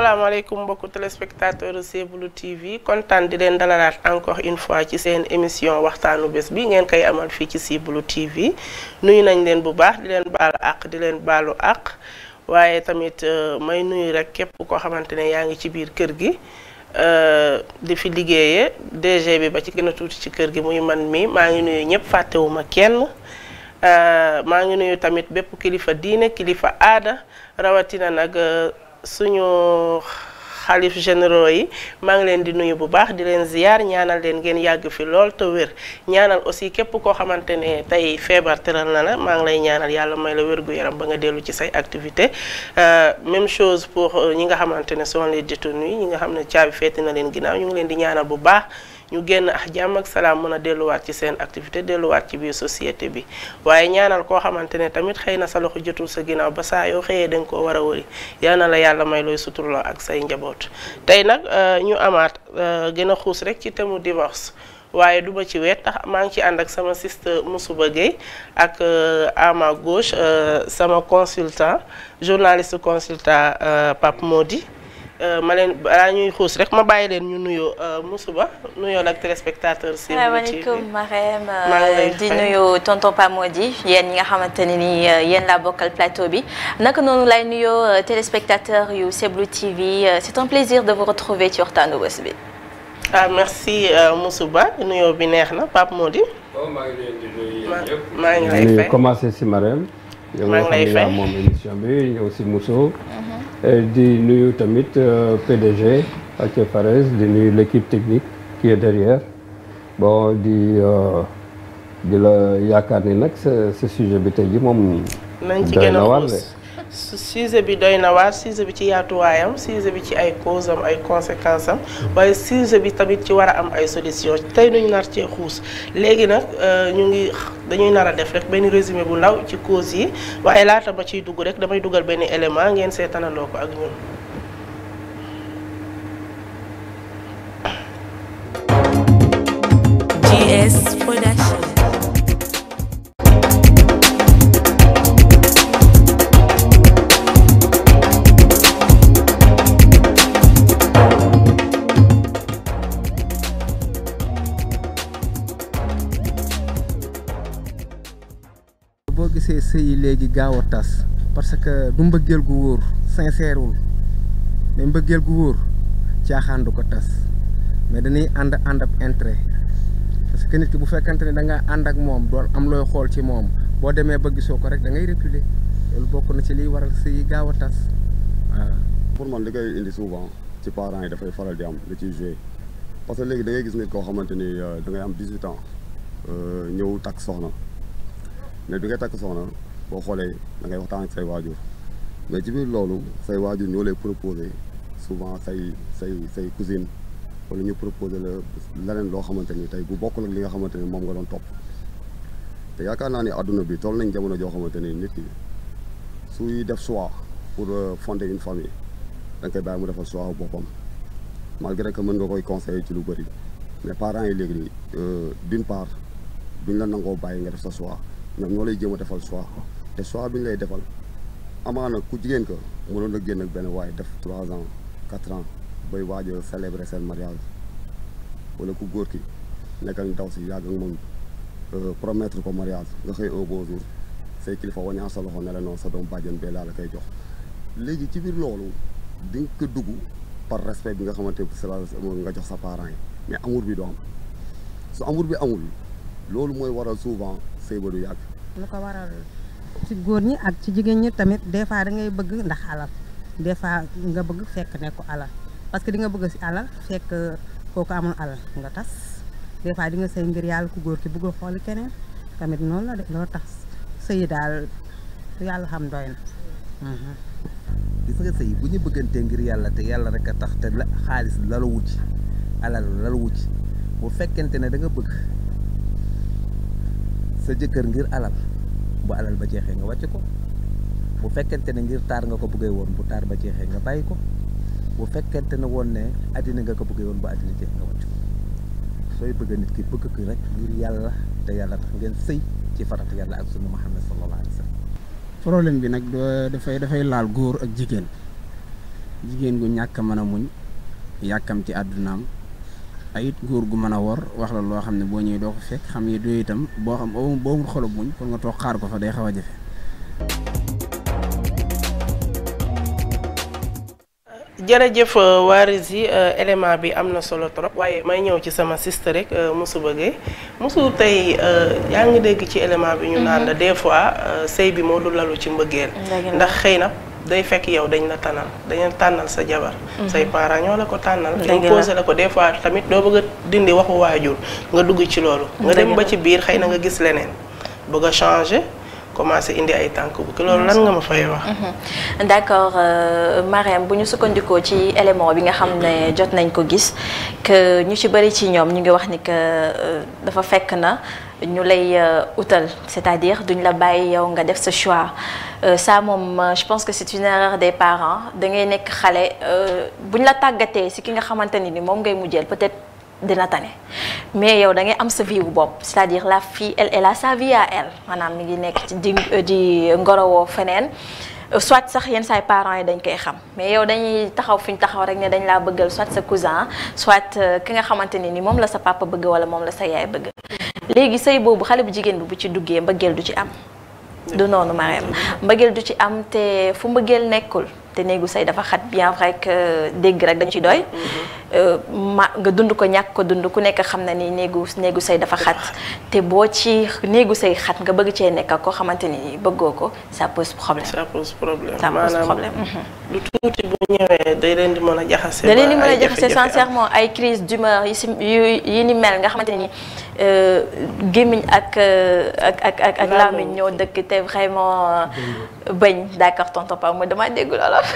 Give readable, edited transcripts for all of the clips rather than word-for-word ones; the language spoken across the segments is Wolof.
asalaamaaleykum mbokku téléspectateur Simbulu TV kontaan di leen dalalaat encore une fois ci seen émission waxtaanu bés bi ngeen koy amal fii ci Simbulu TV nuyu nañ leen bu baax di leen baalu àq di leen baalu àq waaye tamit may nuyu rek képp koo xamante ne yaa ngi ci biir kër gi di fi liggéeyee DG bi ba ci gën a tuuti ci kër gi muy man mi maa ngi nuyu ñëpp fàttewuma kenn maa ngi nuyu tamit bépp kilifa diine kilifa aada rawatina nag suñu xalif généraux yi maa ngi leen di nuyu bu baax di leen ziyaar ñaanal leen ngeen yàgg fi lool te wér ñaanal aussi képp koo xamante ne tey feebar tëral na la maa ngi lay ñaanal yàlla may la wér gu yaram ba nga dellu ci say activité même chose pour ñi nga xamante ne sont les détenus ñi nga xam ne caabi feeti na leen ginnaaw ñu ngi leen di ñaanal bu baax ñu génn ak jàmm ak salaam mën a delluwaat ci seen activité delluwaat ci biir société bi waaye ñaanal koo xamante ne tamit xëy na sa loxo jotul sa ginnaaw ba saa yoo xëyee danga koo war a wëri yal na la yàlla may looy suturloo ak say njaboot tey nag ñu amaat gën a xuus rek ci thème divorce waaye du ma ci weet tax maa ngi ci ànd ak sama sister Mousouba Gueye ak à ma gauche sama consultant journaliste consultant Pape Mody ma leen balaa ñuy xuus rek ma bàyyi leen ñu nuyoo Mousouba nuyoo ak téléspectateur Simbulu TV. asalaamaaleykum Marème di nuyu tonton Pape Mody yéen ñi nga xamante ne ni yéen laa bokkal plateau bi naka noonu lay nuyoo téléspectateur yu Simbulu TV c'est un plaisir de vous retrouver ci waxtaanu bés bi. Merci Mousouba nuyoo bi neex na Pape Mody. maa ngi leen di nuyu yéen ñëpp. maa ngi lay fay commencé si Marème. maa ngi lay fay yow moom émission bi yow si Mousso. di nuyu tamit PDG ak Fares di nuyu l'équipe technique qui est derrière bon di la yaakaar ni nag ce sujet bi tey ji moom. nañ ci gën a xuus sujet bi doy na waar sujet bi ci yaatuwaayam sujet bi ci ay cause am ay conséquences am waaye sujet bi tamit ci war a am ay solution tey nuñ nar cee xuus léegi nag dañuy nar a def rek benn résumé bu ndaw ci cause yi waaye laata ma ciy dugg rek damay dugal benn élément ngeen seetanandoo ko ak ñun. GS Production. boo gisee sëy léegi gaaw a tas parce que du mbëggeel gu wóor sincère wul mais mbëggeel gu wóor caaxaan du ko tas mais dañuy ànd ab intérêt parce que nit ki bu fekkante ne da nga ànd ak moom doon am looy xool ci moom boo demee ba gisoo ko rek da ngay reculer loolu bokk na ci liy waral sëy yi gaaw a tas waaw. pour man li koy indi souvent ci parents yi dafay faral di am lu ciy joué parce que léegi da ngay gis nit koo xamante ni da ngay am 18 ans ñëw takk soxna. mais bi ngay takk soxna boo xoolee da ngay waxtaan ak say waajur mais ci biir loolu say waajur ñoo lay proposé souvent say cousine wala ñu proposé la leneen loo xamante ni tey bu bokkul ak li nga xamante ni moom nga doon topp te yaakaar naa ni àdduna bi toll nañ jamono joo xamante ni nit ki suy def choix pour fonder une famille da nga koy bàyyi mu defal choix boppam malgré que mën nga koy conseiller ci lu bëri mais parents yi léegi nii d'une part duñ la nangoo bàyyi nga def sa choix. ñoom ñoo lay jéem a defal choix te choix bi ñu lay defal amaana ku jigéen ko mënoon a génn ak benn waaye def 3 ans 4 ans bay waaj a célébrer seen mariage wala ku góor ki nekkal ndaw si yàgg ak moom promettre ko mariage nga xëy un beau jour say kilifa wañaa sa loxo ne la noonu sa doom bàjjen bee laa la koy jox léegi ci biir loolu di nga ko dugg par respect bi nga xamante ne nga jox sa parents yi mais amour bi du am su amour bi amul loolu mooy waral souvent sëy ba du yàgg. lu ko waral ci góor ñi ak ci jigéen ñi tamit des fois da ngay bëgg ndax alal des fois nga bëgg fekk ne ko alal parce que di nga bëgg si alal fekk kooku amul alal nga tas des fois di nga sëy ngir yàlla ku góor ki bëgg a xooli keneen tamit noonu la de loo tax sëy daal yàlla xam doy na. gis nga sëy bu ñu bëggantee ngir yàlla te yàlla rek a tax te xaalis la wucc alal la wucc bu fekkente ne da nga bëgg. sa jëkkër ngir alal bu alal ba jeexee nga wàcc ko bu fekkente ne ngir taar nga ko bëggee woon bu taar ba jeexee nga bàyyi ko bu fekkente ne woon ne addina nga ko bëggee woon bu addina jeex nga wàcc ko sooy bëgg nit ki bëgg ko rek ngir yàlla te yàlla tax ngeen sëy ci farata yàlla ak sunu Muhammad sallallahu alayhi wa sallam. problème bi nag dafay laal góor ak jigéen jigéen gu ñàkk a mën a muñ yàkkamti àddunaam ayit góor gu mën a wor wax la loo xam ne boo ñëwee doo ko fekk xam ne doo itam boo xam boo mu xolub muñ pour nga toog xaar ko fa day xaw a jafe. jërëjëf waaris yi élément bi am na solo trop waaye may ñëw ci sama sister rek Moussou Bëggee Moussou tey yaa ngi dégg ci élément bi ñu naan la des fois sëy bi moo du lalu ci mbëggeel ndax xëy na day fekk yow dañ la tànnal sa jabar say parents ñoo la ko tànnal imposé la ko des fois tamit doo bëgg a dindi waxu waajur nga dugg ci loolu nga dem ba ci biir xëy na nga gis leneen bëgg a changer commencé indi ay tànk bu loolu lan nga ma fay wax. d'accord Marème bu ñu sukkandikoo ci élément bi nga xam ne jot nañ ko gis que ñu ci bari ci ñoom ñu ngi wax ni que dafa fekk na ñu lay utal c'est-à-dire duñ la bàyyi yow nga def sa choix ça moom je pense que c'est une erreur des parents da ngay nekk xale buñ la tàggatee si ki nga xamante ni moom ngay mujjeel peut-être dina tane mais yow da ngay am sa vie wu bopp c'est-à-dire la fille elle a sa vie à elle maanaam mi ngi nekk ci di ngorowoo feneen soit sax yenn saay parents yi dañ koy xam mais yow dañuy taxaw fi ñu taxaw rek ne dañ laa bëggal soit sa cousin soit ki nga xamante ni moom la sa papa bëgg wala moom la sa yaay bëgg léegi sëy boobu xale bu jigéen bi bu ci duggee mbëggeel du ci am du noonu Marème mbëggeel du ci am te fu mbëggeel nekkul te néegu sëy dafa xat bien vrai que dégg rek dañu ci doy nga dund ko ñàkk ko dund ku nekk xam na ni néegu sëy dafa xat te boo ci néegu sëy xat nga bëgg cee nekk koo xamante ni bëggoo ko ça pose problème. ça pose problème lu tuuti bu ñëwee day leen di mën a jaxase. da leen di mën a jaxase sincèrement ay crise d'humeur yi ni mel nga xamante ni gémmiñ ak làmmiñ ñoo dëkk te vraiment bañ d'accord tonton Pam mooy damaa dégg olof.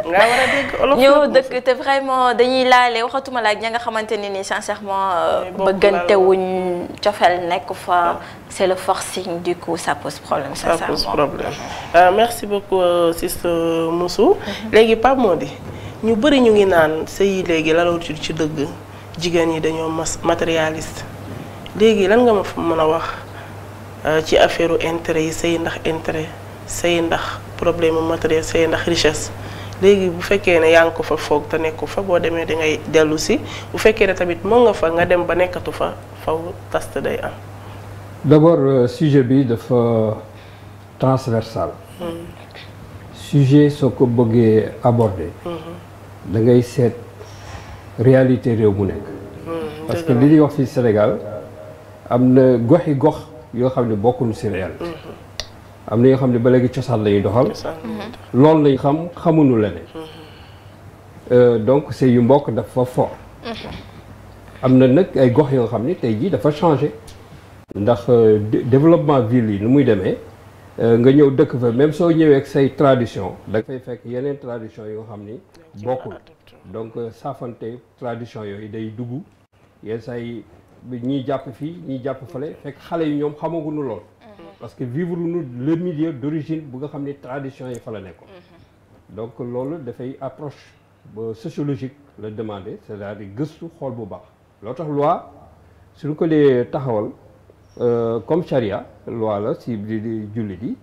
nga war a dégg olof ñoo dëkk te vraiment dañuy laale waxatuma la ak ña nga xamante ni sincèrement bëggante wuñ cofeel nekk fa c'est le forcing du coup ça pose problème sincèrement. ça pose problème merci beaucoup sister Moussou. léegi Pape Mody ñu bëri ñu ngi naan sëy léegi lalootul ci dëgg jigéen ñi dañoo matérialiste léegi lan nga ma fa mën a wax ci affaire intérêt yi sëy ndax intérêt sëy ndax problème matériel sëy ndax richesse léegi bu fekkee ne yaa ngi ko fa foog te nekku fa boo demee da ngay dellu si bu fekkee ne tamit moo nga fa nga dem ba nekkatu fa faw tast day am. d'abord sujet bi dafa transversal. sujet soo ko bëggee aborder. da ngay seet réalité réew mu nekk. parce que li ñuy wax fii Sénégal am na goxi gox yoo xam ne bokkuñu ci réalité. am na yoo xam ne ba léegi cosaan lañuy doxal. loolu lañ xamuñu leneen. donc c'est yu mbokk dafa fort. am na nag ay gox yoo xam ne tey jii dafa changé. ndax développement ville yi nu muy demee nga ñëw dëkk fa même soo ñëwee ak say tradition da nga fay fekk yeneen tradition yoo xam ni bokkul donc saafante tradition yooyu day dugg yenn say ñiy jàpp fii ñiy jàpp fale fekk xale yi ñoom xamaguñu lool parce que vivre nu le milieu d'origine bu nga xam ni tradition yi fa la nekkoon donc loolu dafay approche ba sociologique la demander c'est-à-dire gëstu xool bu baax loo tax loi suñu ko dee taxawal comme charia loi la si di jullit yi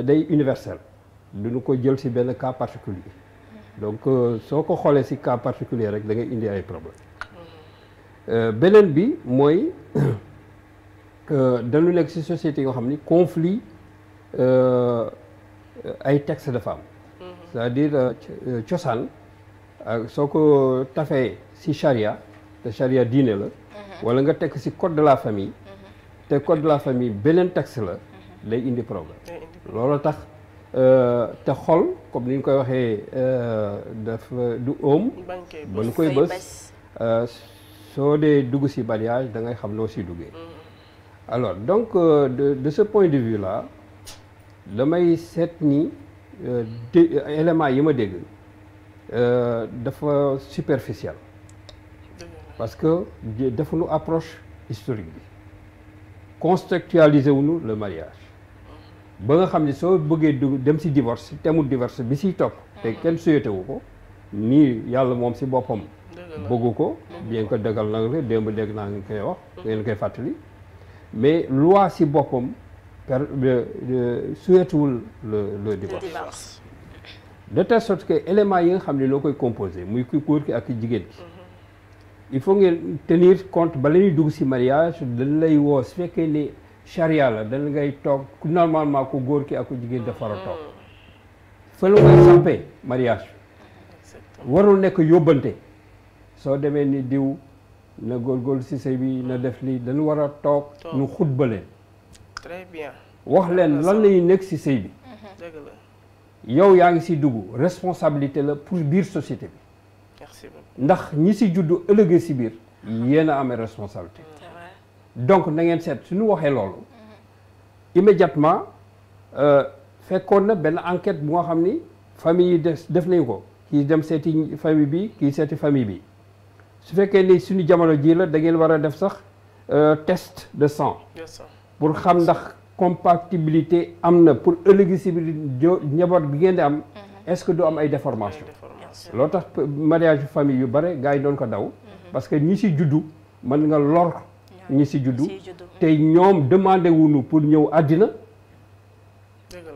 day universel duñu ko jël si benn cas particulier donc soo ko xoolee si cas particulier rek da ngay indi ay problème beneen bi mooy dañu nekk si société yoo xam ni conflit ay texte dafa am c'est-à-dire cosaan soo ko tafee si charia te charia diine la wala nga tekk si code de la famille te code de la famille beneen texte la day indi problème loolu tax te xol comme ni ñu koy waxee dafa du oom ba nu koy bës soo dee dugg si mariage da ngay xam noo si duggee alors donc de ce point de vue là damay seet ni éléments yi ma dégg dafa superficiel parce que defuñu approche historique bi contextualiser wuñu le mariage ba nga xam ne soo bëggee dugg dem ci divorce temul divorce bi ciy topp te kenn suyete wu ko nii yàlla moom ci boppam bëggu ko bien que dëggal na la démb dégg naa ngeen koy wax ngeen koy fàttali mais loi ci boppam suyetewul le divorce de telle sorte que éléments yi nga xam ne loo koy composé muy ku góor ki ak jigéen ki il faut ngeen tenir compte ba la ñuy dugg ci mariage dañ lay woo su fekkee ni charia la dañ ngay toog normalement ku góor ki ak ku jigéen dafa war a toog fa la koy sampee mariage warul nekk yóbbante soo demee ni diw na góorgóorlu ci sëy bi na def lii dañu war a toog ñu xutba leen très bien wax leen lan lañuy nekk ci sëy bi dëgg la yow yaa ngi ci dugg responsabilité la pour biir société bi merci beaucoup ndax ñi ci juddu ëllëgee ci biir yéen a amee responsabilité donc na ngeen seet suñu waxee loolu immédiatement fekkoon na benn enquête bu nga xam ni famille yi def nañu ko kii dem seeti famille bi kii seeti famille bi su fekkee ni suñu jamono ji la da ngeen war a def sax test de sang pour xam ndax compatibilité am na pour ëllëgi ci biir njaboot bi ngeen di am est-ce que du am ay déformation loolu tax mariage famille yu bare gars yi doon ko daw parce que ñi ci juddu mën nga lor ñi ci juddu te ñoom demandé wuñu pour ñëw àddina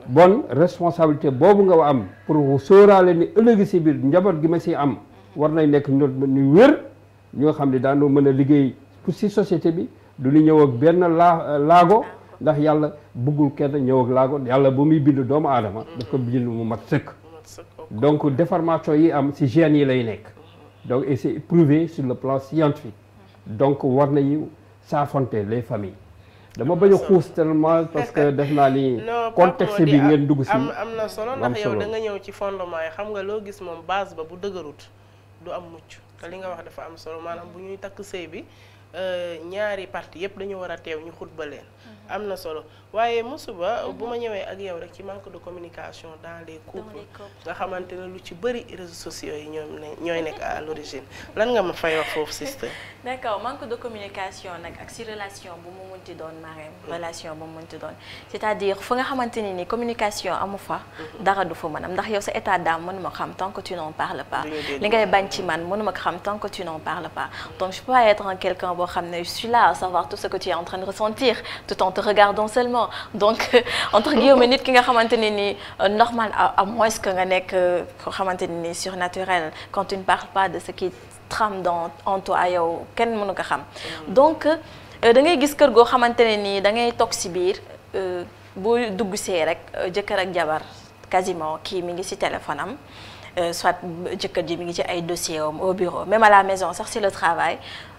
bon responsabilité boobu nga am pour sóoraale ni ëllëgi ci biir njaboot gi ma ci am war nañ nekk ñu wér ñoo xam ne daanoo mën a liggéey pour ci société bi du ñu ñëw ak benn laago ndax yàlla bëggul kenn ñëw ak laago yàlla ba muy bind doomu aadama daf ko bind mu mat sëkk donc déformation yi am ci gènes yi lay nekk donc et c'est prouvé sur le plan scientifique donc war nañu saafonte les familles dama bañ a xuus tellement parce que def naa ni contexte bi ngeen dugg ci am na solo ndax yow da nga ñëw ci fondement yi xam nga loo gis moom base ba bu dëgërut du am mucc te li nga wax dafa am solo maanaam bu ñuy takk sëy bi ñaari parti yëpp dañu war a teew ñu xutba leen am na solo waaye Moussouba bu ma ñëwee ak yow rek ci manque de communication dans les couples nga xamante ne lu ci bëri réseaux sociaux yi ñooy nekk à l'origine lan nga ma fay wax foofu sister d'accord manque de communication nag ak si relation bu mu munti doon Marème relation bu mu munti doon c'est-à-dire fu nga xamante ne ni communication amu fa dara du fa mën am ndax yow sa état d'âme mënuma xam tant que tu n'en parles pas li ngay bañ ci man mënuma ko xam tant que tu n'en parles pas donc je peux pas être quelqu'un boo xam ne je suis là à savoir tout ce que tu es en train de ressentir tout en te regardant seulement donc entre guillemets nit ki nga xamante ne ni normal à moins que nga nekk koo xamante ne ni surnaturel quand tu ne parles pas de ce qui trame en toi yow kenn mënu ko xam donc da ngay gis kër goo xamante ne ni da ngay toog ci biir bu dugg see rek jëkkër ak jabar quasiment kii mi ngi ci téléphone am soit jëkkër ji mi ngi ci ay dossier am au bureau même à la maison sax c'est le travail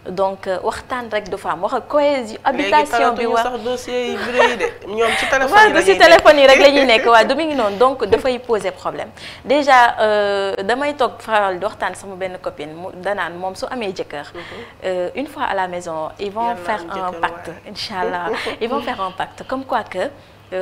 donc waxtaan rek du fa am wax cohésion habitation bi wax sax dossier yi bureau yi de ñoom ci téléphone yi rek la ñuy nekk waaw du mi ngi noonu donc dafay poser problème déjà damay toog faral di waxtaan sama benn copine mu danaan moom su amee jëkkër une fois à la maison ils vont faire un pacte inchallah ils vont faire un pacte comme quoi que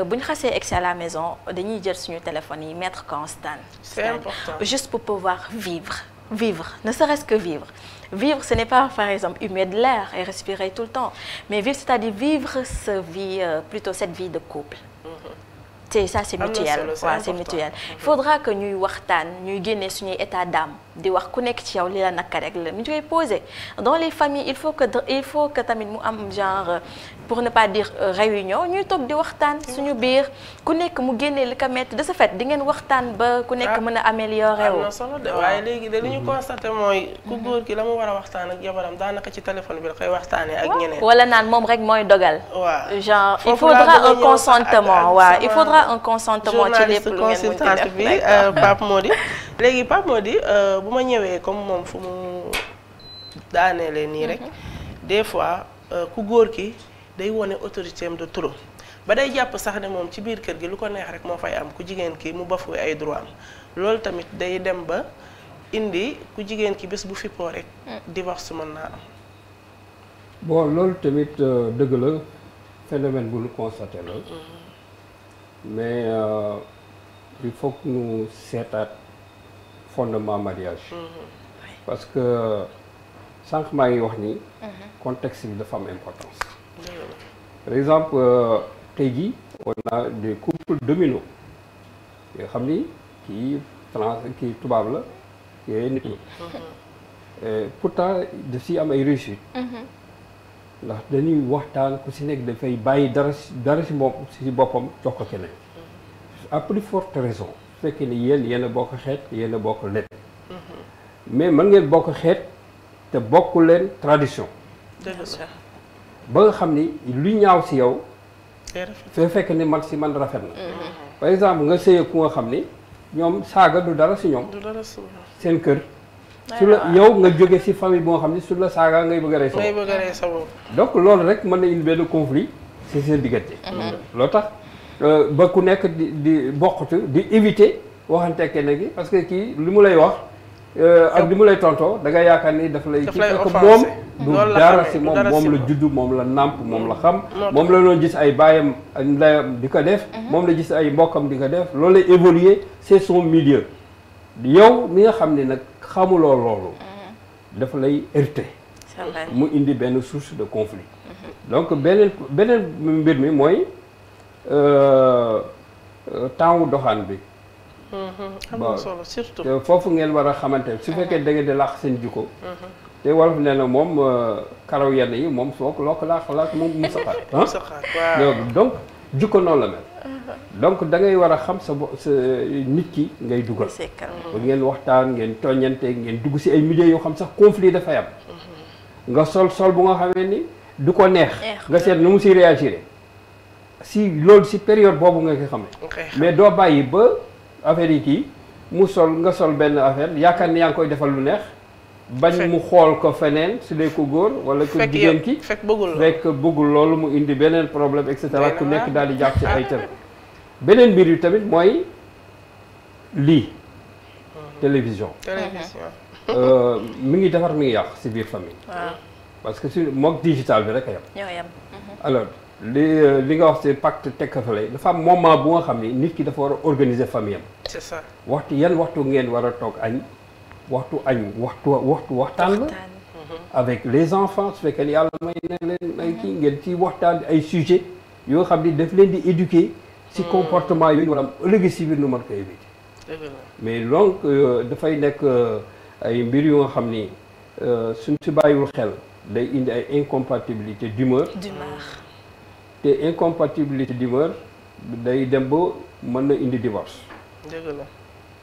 bu ñu xasee egsi à la maison dañuy jël suñu téléphone yi mettre ko en stand. C'est important. Juste pour pouvoir vivre, ne serait-ce que vivre. Vivre, ce n'est pas par exemple humer de l'air et respirer tout le temps, mais vivre, c'est-à-dire vivre plutôt cette vie de couple. C'est ça, c'est mutuel. Ouais, c'est mutuel. Il faudra que ñuy waxtaan ñuy génne suñuy état d'âme di wax ku nekk ci yow li la naka rek la ñu koy poser dans les familles il faut que tamit mu am genre pour ne pas dire réunion ñuy toog di waxtaan suñu biir ku nekk mu génnee li ko metti de ce fait di ngeen waxtaan ba ku nekk mën a améliorer wu. am na solo de waaye léegi de li ñu constaté mooy ku góor ki la mu war a waxtaan ak jabaram daanaka ci téléphone bi la koy waxtaanee ak ñeneen. wala naan moom rek mooy dogal. waaw genre il faudra un consentement waaw il faudra un consentement ci lépp lu ngeen mën consultante bi Pape Mody léegi Pape Mody bu ma ñëwee comme moom fu mu daaneele nii rek des fois ku góor ki day wone autorité am de trop ba day jàpp sax ne moom ci biir kër gi lu ko neex rek moo fay am ku jigéen ki mu bafoué ay droit am loolu tamit day dem ba indi ku jigéen ki bés bu fippoo rek divorce mën naa am. bon loolu tamit dëgg la phénomène bu ñu constaté la mais il faut que ñu seetaat fondement mariage parce que sànq maa ngi wax ni contexte bi dafa am importance par exemple tey jii on a des couples dominos yoo xam ni kii France kii tubaab la kii nit la pourtant daf si am ay réussite ndax dañuy waxtaan ku si nekk dafay bàyyi dara si boppam jox ko keneen à plus forte raison fekkee ni yéen a bokk xeet yéen a bokk lépp mais mën ngeen bokk xeet te bokku leen tradition ba nga xam ni lu ñaaw si yow fekk ni man si man rafet na par exemple nga sëy ku nga xam ni ñoom saaga du dara si ñoom seen kër su la yow nga jóge si famille bu nga xam ni su la saaga ngay bëgg a rey sa bopp donc loolu rek mën na indi benn conflit si seen diggante loolu tax ba ku nekk di bokkatu di éviter waxante kenn gi parce que kii li mu lay wax ak li mu lay tontoo da nga yaakaar ni daf lay kii fekk moom du dara si moom la juddu moom la nàmp moom la xam moom la doon gis ay baayam ak ndeyam di ko def moom la gis ay mbokkam di ko def loolu lay évoluer c'est son milieu yow mi nga xam ne nag xamuloo loolu dafa lay heurter mu indi benn source de conflit donc beneen mbir mi mooy temps wu doxaan bi am na solo surtout te foofu ngeen war a xamante su fekkee da ngeen di làq seen jikko te wolof nee na moom karaw yenn yi moom soo loo ko laax moom mu saxaat donc jikko noonu la mel donc da ngay war a xam sa nit ki ngay dugal ba ngeen waxtaan ngeen tooñante ngeen dugg si ay milieux yoo xam sax conflit dafay am nga sol bu nga xamee ni du ko neex nga seet nu mu si réagir si loolu si période boobu nga ko xamee mais doo bàyyi ba affaire yi kii mu nga sol benn affaire yaakaar ni yaa ngi koy defal lu neex bañ mu xool ko feneen su dee ko góor wala ko jigéen ki fekk bëggul loolu mu indi beneen problème et cetera ku nekk daal di jàpp ci ay tër beneen mbir yi tamit mooy lii télévision mi ngi defar mi ngi yàq si biir famille parce que su mook digital bi rek a yam alors li nga wax ci pacte tekkafale dafa am moment bu nga xam ni nit ki dafa war a organiser famille am c'est ça waxtu ngeen war a toog añ waxtu waxtaan la avec les enfants su fekkee ni yàlla may ne leen ay kii ngeen ci waxtaan ay sujet yoo xam ni daf leen di éduquer ci comportement yooyu war am ëllëg si biir nu mën ko éviter mais donc dafay nekk ay mbir yu nga xam ni suñ si bàyyiwul xel day indi ay incompatibilité d'humeur te incompatibilité d'humeur day dem ba mën na indi divorce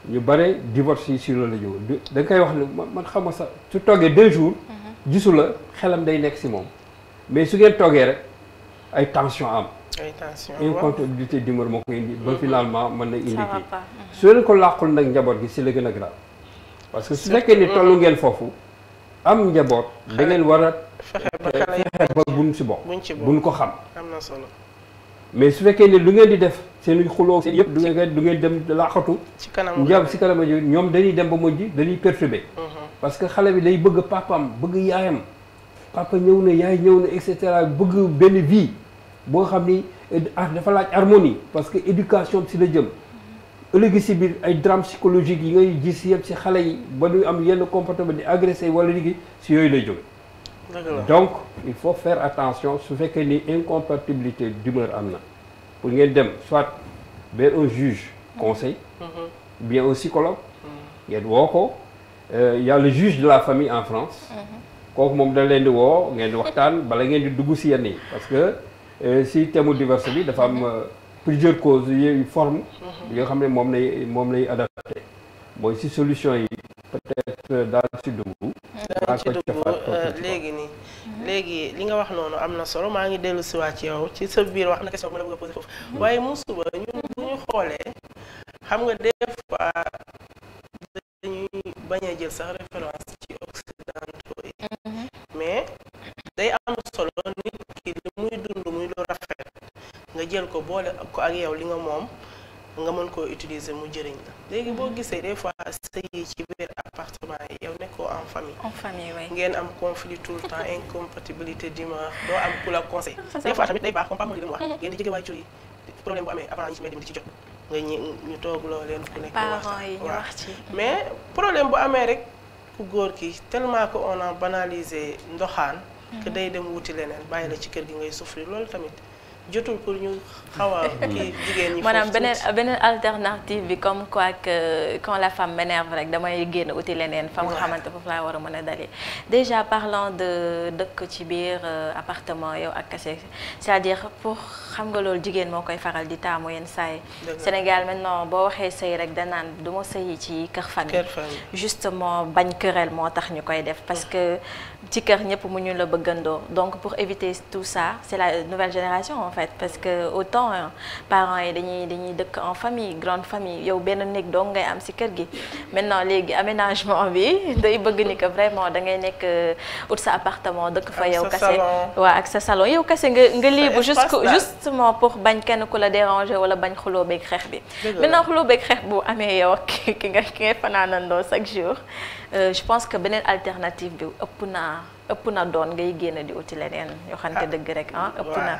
ñu bare divorce yi si loolu la jóg da nga koy wax ne man xam nga sax su toogee 2 jours gisu la xelam day nekk si moom mais su ngeen toogee rek ay tension am incompatibilité d'humeur moo koy indi ba finalement mën na indi kii su leen ko làqul nag njaboot gi si la gën a grave parce que su fekkee ni tollu ngeen foofu am njaboot da ngeen war a fexe ba buñ si bokk buñ ko xam am na solo mais su fekkee ne lu ngeen di def seen xuloo seen yëpp du ngeen dem laaxatu si kanam ñoom dañuy dem ba mujj dañuy perturber parce que xale bi day bëgg papam bëgg yaayam papa ñëw na yaay ñëw na et cetera bëgg benn vie boo xam ni dafa laaj harmonie parce que éducation si la jëm ëllëgi si biir ay drame psychologique yi ngay gis yëpp si xale yi ba ñu am yenn comportement di agressé wala liggéey si yooyu lay jóge donc il faut faire attention su fekkee ni incompatibilité d'humeur am na pour ngeen dem soit vers un juge conseil bien un psychologue ngeen woo ko y a le juge de la famille en France kooku moom da leen di woo ngeen di waxtaan bala ngeen di dugg si yenn yi parce que si thème divorce bi dafa am plusieurs causes yooyu forme yoo xam ne moom lay adapté mooy si solution yi peut-être dans le sud de vous léegi li nga wax noonu am na solo maa ngi dellu si waat ci yow ci sa biir wax na question bu la bëgg a posé foofu waaye musuba ñun bu ñu xoolee xam nga des fois dañuy bañ a jël sax référence ci occidentaux yi mais day am solo nit ki li muy dund muy lu rafet nga jël ko boole ko ak yow li nga moom nga mën koo utiliser mu jëriñ la léegi boo gisee des fois sëy yi ci biir appartement yi yow nekkoo en famille ngeen am conflit tout le temps incompatibilité d'humeur doo am ku la conseil des fois tamit day baax comme pas li mu wax ngeen di jege waajur yi problème bu amee avant ñi ci mbedd mi di ci jot nga ñu toog loo leen ku nekk wax ci mais problème bu amee rek ku góor ki tellement que on a banalisé ndoxaan que day dem wuti leneen bàyyi la ci kër gi ngay souffrir loolu tamit jotul pour ñu xaw a kii jigéen ñi. maanaam beneen alternative bi comme quoi que quand la femme m'énerve rek damay génn uti leneen. fa nga xamante foofu laa war a mën a dalee. déjà parlant de dëkk ci biir appartement yow ak kese c'est-à-dire pour xam nga loolu jigéen moo koy faral di taamu yenn saa yi. Sénégal maintenant boo waxee sëy rek danaan du ma sëyi ci kër famille. justement bañ kërel moo tax ñu koy def parce que ci kër ñëpp mu ñu la bëggandoo donc pour éviter tout ça c'est la nouvelle génération en fait parce que autant parents yi dañuy dëkk en famille grande famille yow benn néeg dong ngay am ci kër gi maintenant léegi aménagement bi day bëgg ni que vraiment da ngay nekk ut sa appartement dëkk fa yow kese waaw ak sa salon yow kese nga libre justement pour bañ kenn ku la déranger wala bañ xuloo beeg xeex bi maintenant xuloo beeg xeex bu amee yow ki ngay fanaanandoo chaque jour je pense que beneen alternative bi ëpp na doon ngay génn di uti leneen yoo xamante dëgg rek ëpp na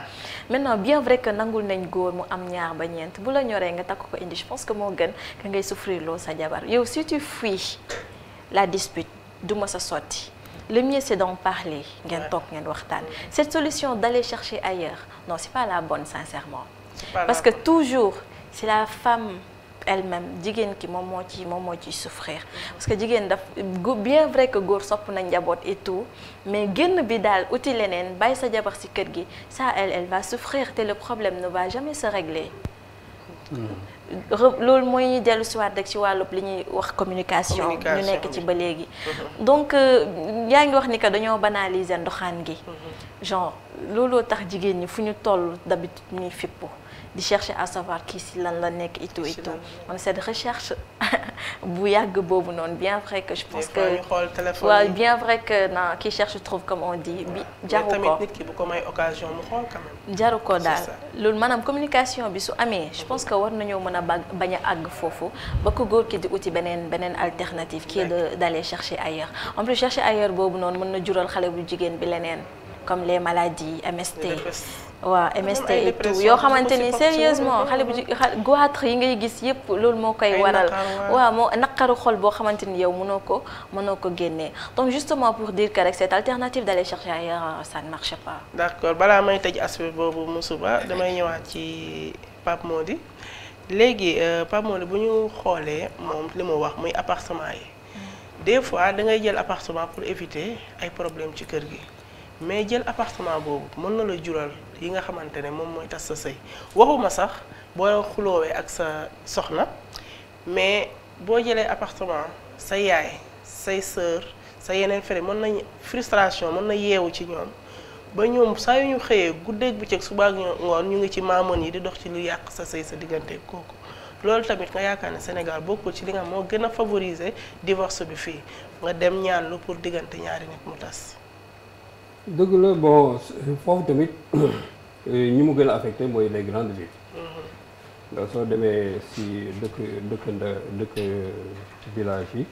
maintenant bien vrai que nangul nañ góor mu am ñaar ba ñeent bu la ñoree nga takk ko indi je pense que moo gën ka ngay souffrir loo sa jabar yow si tu fuis la dispute du ma sa sotti le mieux c'est d'en parler ngeen toog ngeen waxtaan cette solution d'aller chercher ailleurs non c'est pas la bonne sincèrement parce que toujours c'est la femme elle-même jigéen ki moom moo ci souffrir parce que jigéen daf bien vrai que góor sopp na njaboot et tout mais génn bi daal uti leneen bàyyi sa jabar ci kër gi ça elle va souffrir te le problème ne va jamais se régler loolu mooy dellu si waat rek ci wàllub li ñuy wax communication ñu nekk ci ba léegi donc yaa ngi wax ni que dañoo banaliser ndoxaan gi genre looloo tax jigéen ñi fu ñu toll d'habitude ñuy fippu di chercher à savoir kii si lan la nekk et tout man cette recherche bu yàgg boobu noonu bien vrai que je pense que waaw bien vrai que na qui cherche trouve comme on dit bi jaru ko tamit nit ki bu ko may occasion mu xool quand même jaru ko daal loolu maanaam communication bi su amee je pense que war nañoo mën a bañ a àgg foofu ba ko góor ki di uti beneen alternative qui est d'aller chercher ailleurs en plus chercher ailleurs boobu noonu mën na jural xale bu jigéen bi leneen comme les maladies MST waaw MST et tout yoo xamante ni sérieusement xale bu goitre yi ngay gis yëpp loolu moo koy waral waaw moo naqaru xol boo xamante ni yow mënoo ko génnee donc justement pour dire que rek cette alternative d'aller chercher ailleurs ça ne marche pas. d'accord balaa may tëj aspect boobu Moussouba damay ñëwaat ci Pape Mody léegi Pape Mody bu ñu xoolee moom li mu wax muy appartement yi des fois da ngay jël appartement pour éviter ay problème ci kër gi. mais jël appartement boobu mën na la jural yi nga xamante ne moom mooy tas sa sëy waxuma sax boo xuloowee ak sa soxna mais boo jëlee appartement sa yaay say sœur sa yeneen frère mën nañ frustration mën na yeewu ci ñoom ba ñoom saa yu ñu xëyee guddeeg bëccëg suba ak ngoon ñu ngi ci maamoon yi di dox ci lu yàq sa sëy sa diggante kooku loolu tamit nga yaakaar ne Sénégal bokkul ci li nga moo gën a favoriser divorce bi fii nga dem ñaan lu pour diggante ñaari nit mu tas. dëgg la bon foofu tamit ñi mu gën a affecté mooy les grandes villes. ndax soo demee si dëkk village yi.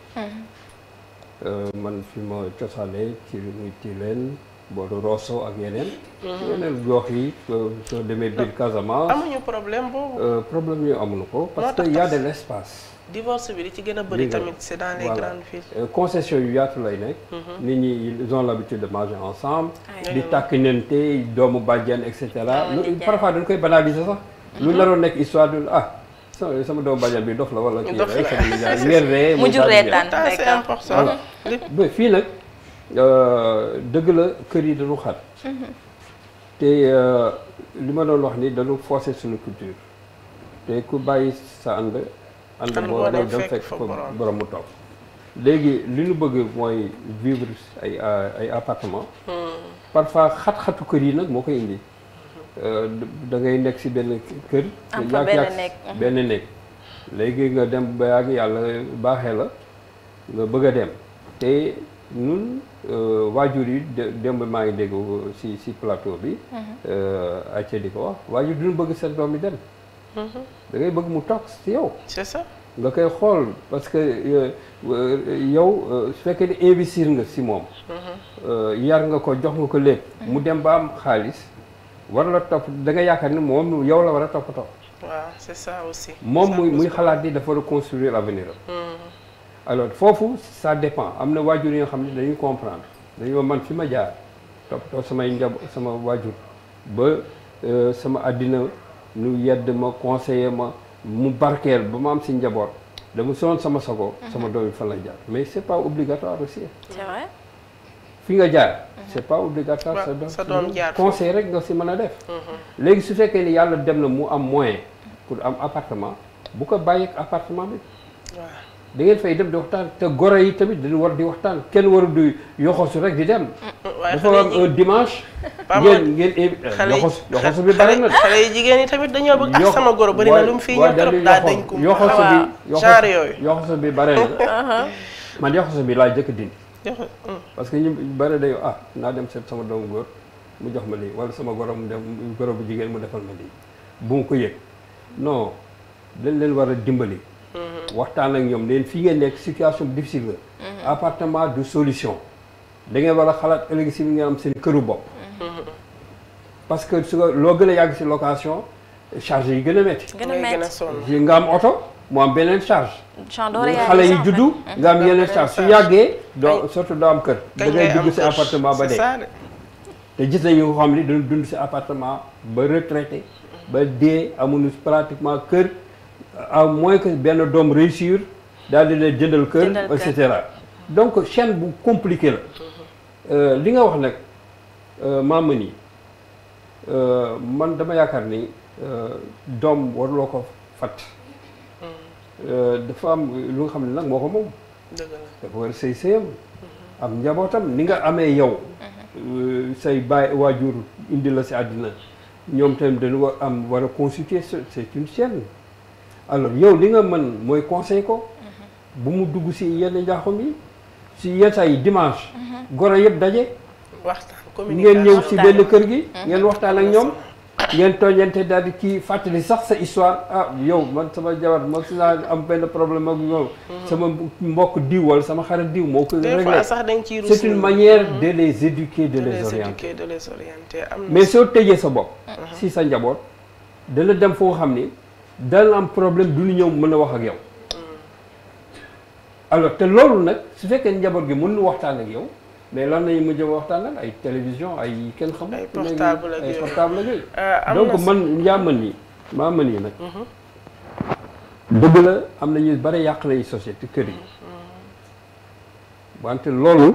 man fi ma cosaanee ci muy Tilène booru Rosso ak yeneen. yeneen gox yi soo demee biir Casamance. amuñu problème boobu. problème yu amuñu ko. parce que y a de l'espace. divorce bi di ci gën a bëri tamit c'est dans les grandes villes. concession yu yaatu lay nekk. nit ñi ils ont l'habitude de manger ensemble. di tàkkinante doomu bàjjen et cetera. parfois dañ koy banaliser sax. lu naroon nekk histoire de sama doomu bàjjen bi dof la wala kii la ngeen ree mu jur reetaan c'est important. ba fii nag dëgg la kër yi dañu xat. te li ma doon wax ni dañu forcer suñu culture. te ku bàyyi sa ànd boo dem fekk ko borom mu toog léegi li ñu bëgg mooy vivre ay appartement parfois xat-xatu kër yi nag moo koy indi da ngay nekk ci benn kër benn nekk léegi nga dem ba yàgg yàlla baaxee la nga bëgg a dem te ñun waajur yi démb maa ngi dégg ci plateau bi acca di ko wax waajur duñu bëgg seen doom yi dem da ngay bëgg mu toog ci yow. c'est ça. nga koy xool parce que yow su fekkee ne investir nga ci moom. yar nga ko jox nga ko lépp. mu dem ba am xaalis war la topp da nga yaakaar ni moom yow la war a toppatoo. waaw c'est ça aussi. moom muy xalaat ni dafa war a construire l'avenir am. alors foofu ça dépend am na waajur yi nga xam ne dañuy comprendre dañoo man fi ma jaar toppatoo samay sama waajur ba. sama àddina nu yedd ma conseiller ma mu barkeel ba ma am si njaboot dama soon sama sago sama doom yi fan la jaar mais c'est pas obligatoire aussi. c'est vrai. fi nga jaar c'est pas obligatoire sa doom jaar conseil rek nga si mën a def. léegi su fekkee ni yàlla dem na mu am moyen pour am appartement bu ko bàyyi ak appartement bi. waaw da ngeen fay dem di waxtaan te goro yi tamit dañu war di waxtaan kenn warul di yoxosu rek di dem. dafa am un dimanche. ngeen yoxosu bi bari na. xale yi jigéen yi tamit dañoo bëgg ak sama goro bari na lu mu fii ñëw trop daa dañ ko genre yooyu yoxosu bi bari na man yoxosu bi laa jëkk dindi. parce que ñu bari dañu naa dem seet sama doomu góor mu jox ma lii wala sama goro mu def goro bu jigéen mu defal ma lii bu mu ko yëg non dañ leen war a dimbali. waxtaan ak ñoom leen fii ngeen nekk situation bu difficile la. appartement du solution. da ngeen war a xalaat ëllëg si ngeen am seen këru bopp. parce que su loo gën a yàgg si location charge yi gën a métti. nga am oto mu am beneen charge. xale yi juddu nga am yeneen charge su yàggee doo surtout doo am kër. da ngay dugg si appartement ba dee. te gis nañu nga xam ni dañu dund si appartement ba retraité ba dee amuñu pratiquement kër. à moins que benn doom réussir daal di leen jëndal kër et cetera donc chaîne bu compliqué la li nga wax nag maam ni man dama yaakaar ni doom waruloo ko fat dafa am lu nga xam ne nag moo ko moom dafa war a sëy sëyam am njabootam ni nga amee yow say baay waajur indi la si àddina ñoom tamit dañu war a constituer c'est une chaîne. alors yow li nga mën mooy conseil ko bu mu dugg si yenn njaaxum yi si yenn saa yi dimanche goro yëpp daje ngeen ñëw si benn kër gi ngeen waxtaan ak ñoom ngeen tooñante daal di kii fàttali sax sa histoire yow man sama jabar ma si naa am benn problème ak ñoom sama mbokk diw wala sama xarit diw moo ko réglé c'est une manière de les éduquer de les orienter mais soo tëjee sa bopp si sa njaboot dana dem foo xam ni dana am problème du ñu ñëw mën a wax ak yow alors te loolu nag su fekkee njaboot gi mën nu waxtaan ak yow mais lan nañu mujj waxtaan ak ay télévision ay kenn xam ay portable ak yooyu donc man maa mën yi nag dëgg la am na ñu bari yàq nañu société kër yi wante loolu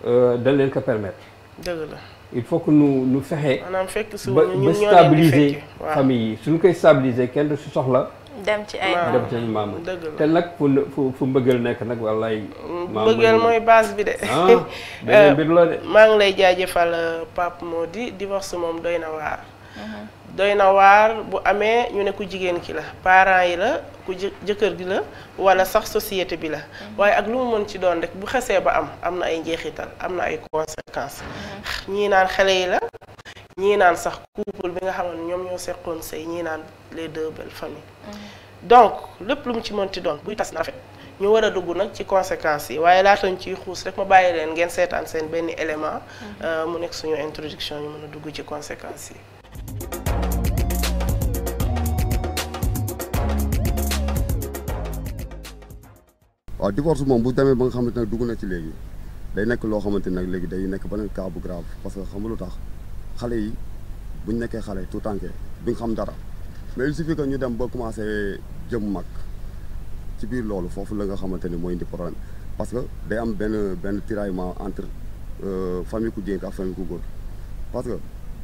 dañ leen ko permettre dëgg la il faut que nu fexe ba stabiliser famille yi suñu koy stabiliser kenn du si soxla dem ci ay maam te nag fu mbëggeel nekk nag wallaay mbëggeel mooy base bi de beneen mbir la de maa ngi lay jaajëfal Pape Mody divorce moom doy na waar doy na waar bu amee ñu ne ku jigéen ki la parents yi la ku jëkkër gi la wala sax société bi la waaye ak lu mu mën ci doon rek bu xesee ba am na ay njeexital am na ay conséquences ñii naan xale yi la ñii naan sax couple bi nga xam ne ñoom ñoo seqoon sëy ñii naan les deux belles familles donc lépp lu mu ci mënti doon buy tas na rafet ñu war a dugg nag ci conséquences yi waaye laatañ ciy xuus rek ma bàyyi leen ngeen seetaan seen benn élément mu nekk suñu introduction ñu mën a dugg ci conséquences yi. waaw divorce moom bu demee ba nga xamante ne dugg na ci léegi day nekk loo xamante nag léegi day nekk beneen cas bu grave parce que xam nga lu tax xale yi bu ñu nekkee xale tout tànke duñ xam dara mais il suffit que ñu dem ba commencé jëm mag ci biir loolu foofu la nga xamante ni mooy indi problème parce que day am benn tiraillement entre famille ku jigéen ak famille ku góor parce que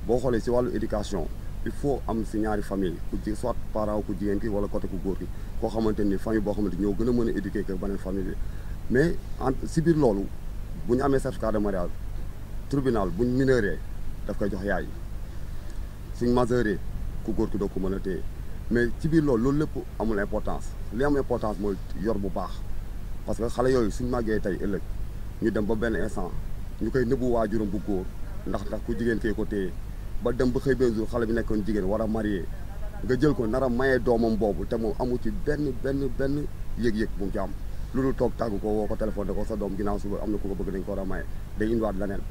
boo xoolee si wàllu éducation il faut am si ñaari famille ku ji soit parent ku jigéen ki wala côté ku góor ki koo xamante ni famille boo xamante ñoo gën a mën a éduquer que beneen famille bi mais si biir loolu bu ñu amee certificat de mariage tribunal bu ñu mineuree daf koy jox yaay suñ majeuree ku góor ki doo ko mën a téye mais ci biir loolu lépp amul importance li am importance mooy yor bu baax parce que xale yooyu suñ màggee tey ëllëg ñu dem ba benn instant ñu koy nëbbu waajuram bu góor ndax ku jigéen kee ko téye ba dem ba xëy benn jour xale bi nekkoon jigéen war a marié nga jël ko nar a mayee doomam boobu te moom amu ci benn yëg-yëg bu mu ci am loolu toog tàggu ko woo ko téléphone de ko sa doom ginnaaw suba am na ku ko bëgg dañ ko war a maye day indiwaat leneen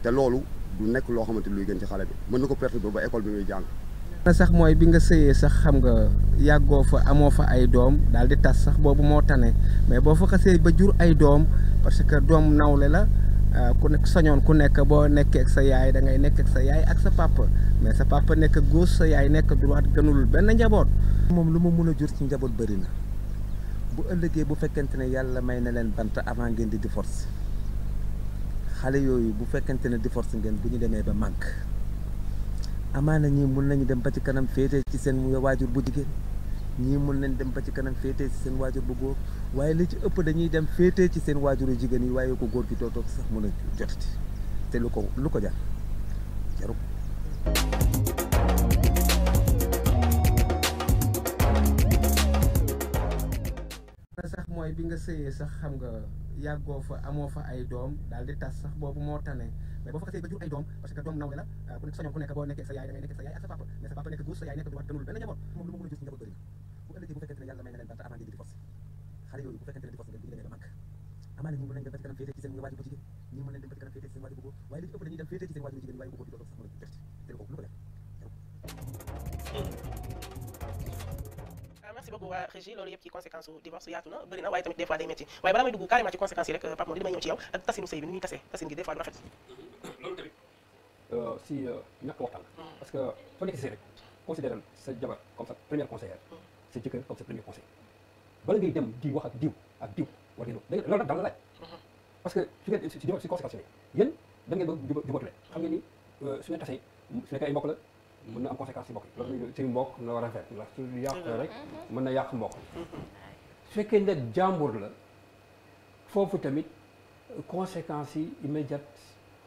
te loolu du nekk loo xamante luy gën ci xale bi mën na ko perturber ba école bi muy jàng. na sax mooy bi nga sëyee sax xam nga yàggoo fa amoo fa ay doom daal di tas sax boobu moo tane mais boo fa xasee ba jur ay doom parce que doom nawle la ku nekk sañoon ku nekk boo nekkee ak sa yaay da ngay nekk ak sa yaay ak sa papa mais sa papa nekk gauche sa yaay nekk droite gënul benn njaboot. moom lu mu mun a jur ci njaboot bëri na bu ëllëgee bu fekkente ne yàlla may na leen bant avant ngeen di divorce xale yooyu bu fekkente ne divorce ngeen bu ñu demee ba màgg amaana ñii mun nañu dem ba ci kanam féetee ci seen waajur bu jigéen ñii mun nañ dem ba ci kanam féetee ci seen waajur bu góor waaye li ci ëpp dañuy dem féetee ci seen waajuru jigéen yi waaye ko góor gi dootoo sax mën a jotati te lu ko jar jarul. sax mooy bi nga sëyee sax xam nga yàggoo fa amoo fa ay doom daal di tas sax boobu moo tane mais boo fa xasee ba jur ay doom parce que doom nawle la ku nekk sañoon ku nekk boo nekkee sa yaay da ngay nekk sa yaay ak sa papa mais sa papa nekk gauche sa yaay nekk droite gënul benn njaboot moom lu mu mën a jur ci njaboot bëri na bu ëllëgee bu fekkente ne yàlla may na leen bant avant ngeen di divorce xale yooyu bu fekkente ne divorce ngeen bu ñu demee ba màgg amaana ñi mën nañ dem ba ci kanam féetee ci seen waajur bu jigéen ñi mën nañ dem ba ci kanam féetee ci seen waajur bu góor waaye li ci ëpp dañuy dem féetee ci seen waajur bu jigéen waaye bu góor gi dootoo sax mën a jotati te lu ko def. merci beaucoup waa Régie loolu yëpp ci conséquence u divorce yaatu na bëri na waaye tamit des fois day métti waaye balaa may dugg carrément ci conséquences yi rek Pape Mody damay ñëw ci yow ak tasinu sëy bi ni ñuy tasee tasin gi des fois du rafet. loolu tamit si ñàkk waxtaan parce que soo nekkee sëy rek considérer sa jabar comme sa première conseillère sa jëkkër comme sa premier conseil bala ngay dem di wax ak diw war ngeen loolu nag dama la laaj parce que su ngeen si conséquences yi yéen da ngeen ba jubóotule xam ngeen ni su ngeen tasee su nekkee ay mbokk la mën na am conséquence ci mbokk yi loolu ci mbokk na war a fekk ndax su yàq rek mën na yàq mbokk su fekkee ne jàmbur la foofu tamit conséquences yi immédiate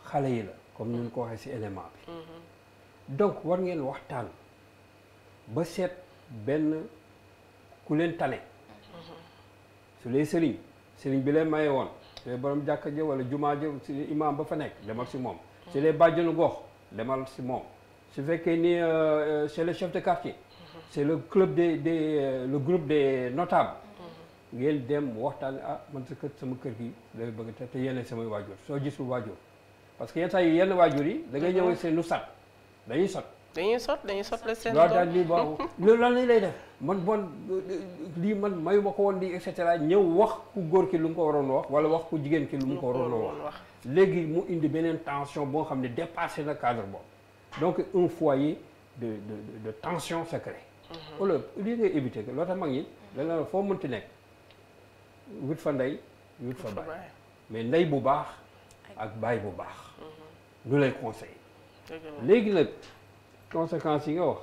xale yi la comme ni ñu ko waxee ci élément bi donc war ngeen waxtaan ba seet benn ku leen tane su lee sëriñ bi leen maye woon su lee borom jàkka ja wala jumaa ja si imam ba fa nekk demal si moom su lee bàjjenu gox demal si moom su fekkee ni c'est le chef de quartier c'est le club le groupe des notables ngeen dem waxtaan man sa kër sama kër gi day bëgg te yenn samay waajur soo gisul waajur parce que yenn saa yi yenn waajur yi da ngay ñëw seen nu sat dañuy sot la seen doom daal lii baaxul loolu lan lay def man bon lii man mayu ma ko woon di et cetera ñëw wax ku góor ki lu mu ko waroon wax wala wax ku jigéen ki lu mu ko waroon wax léegi mu indi beneen tension boo xam ne dépassé na cadre boobu donc un foyer de tension se crée wala lii ngay éviter que loolu tax mag ñi dana foo mënti nekk wut fa ndey wut fa baay mais ndey bu baax ak baay bu baax lu lay conseil léegi nag conséquences yi nga wax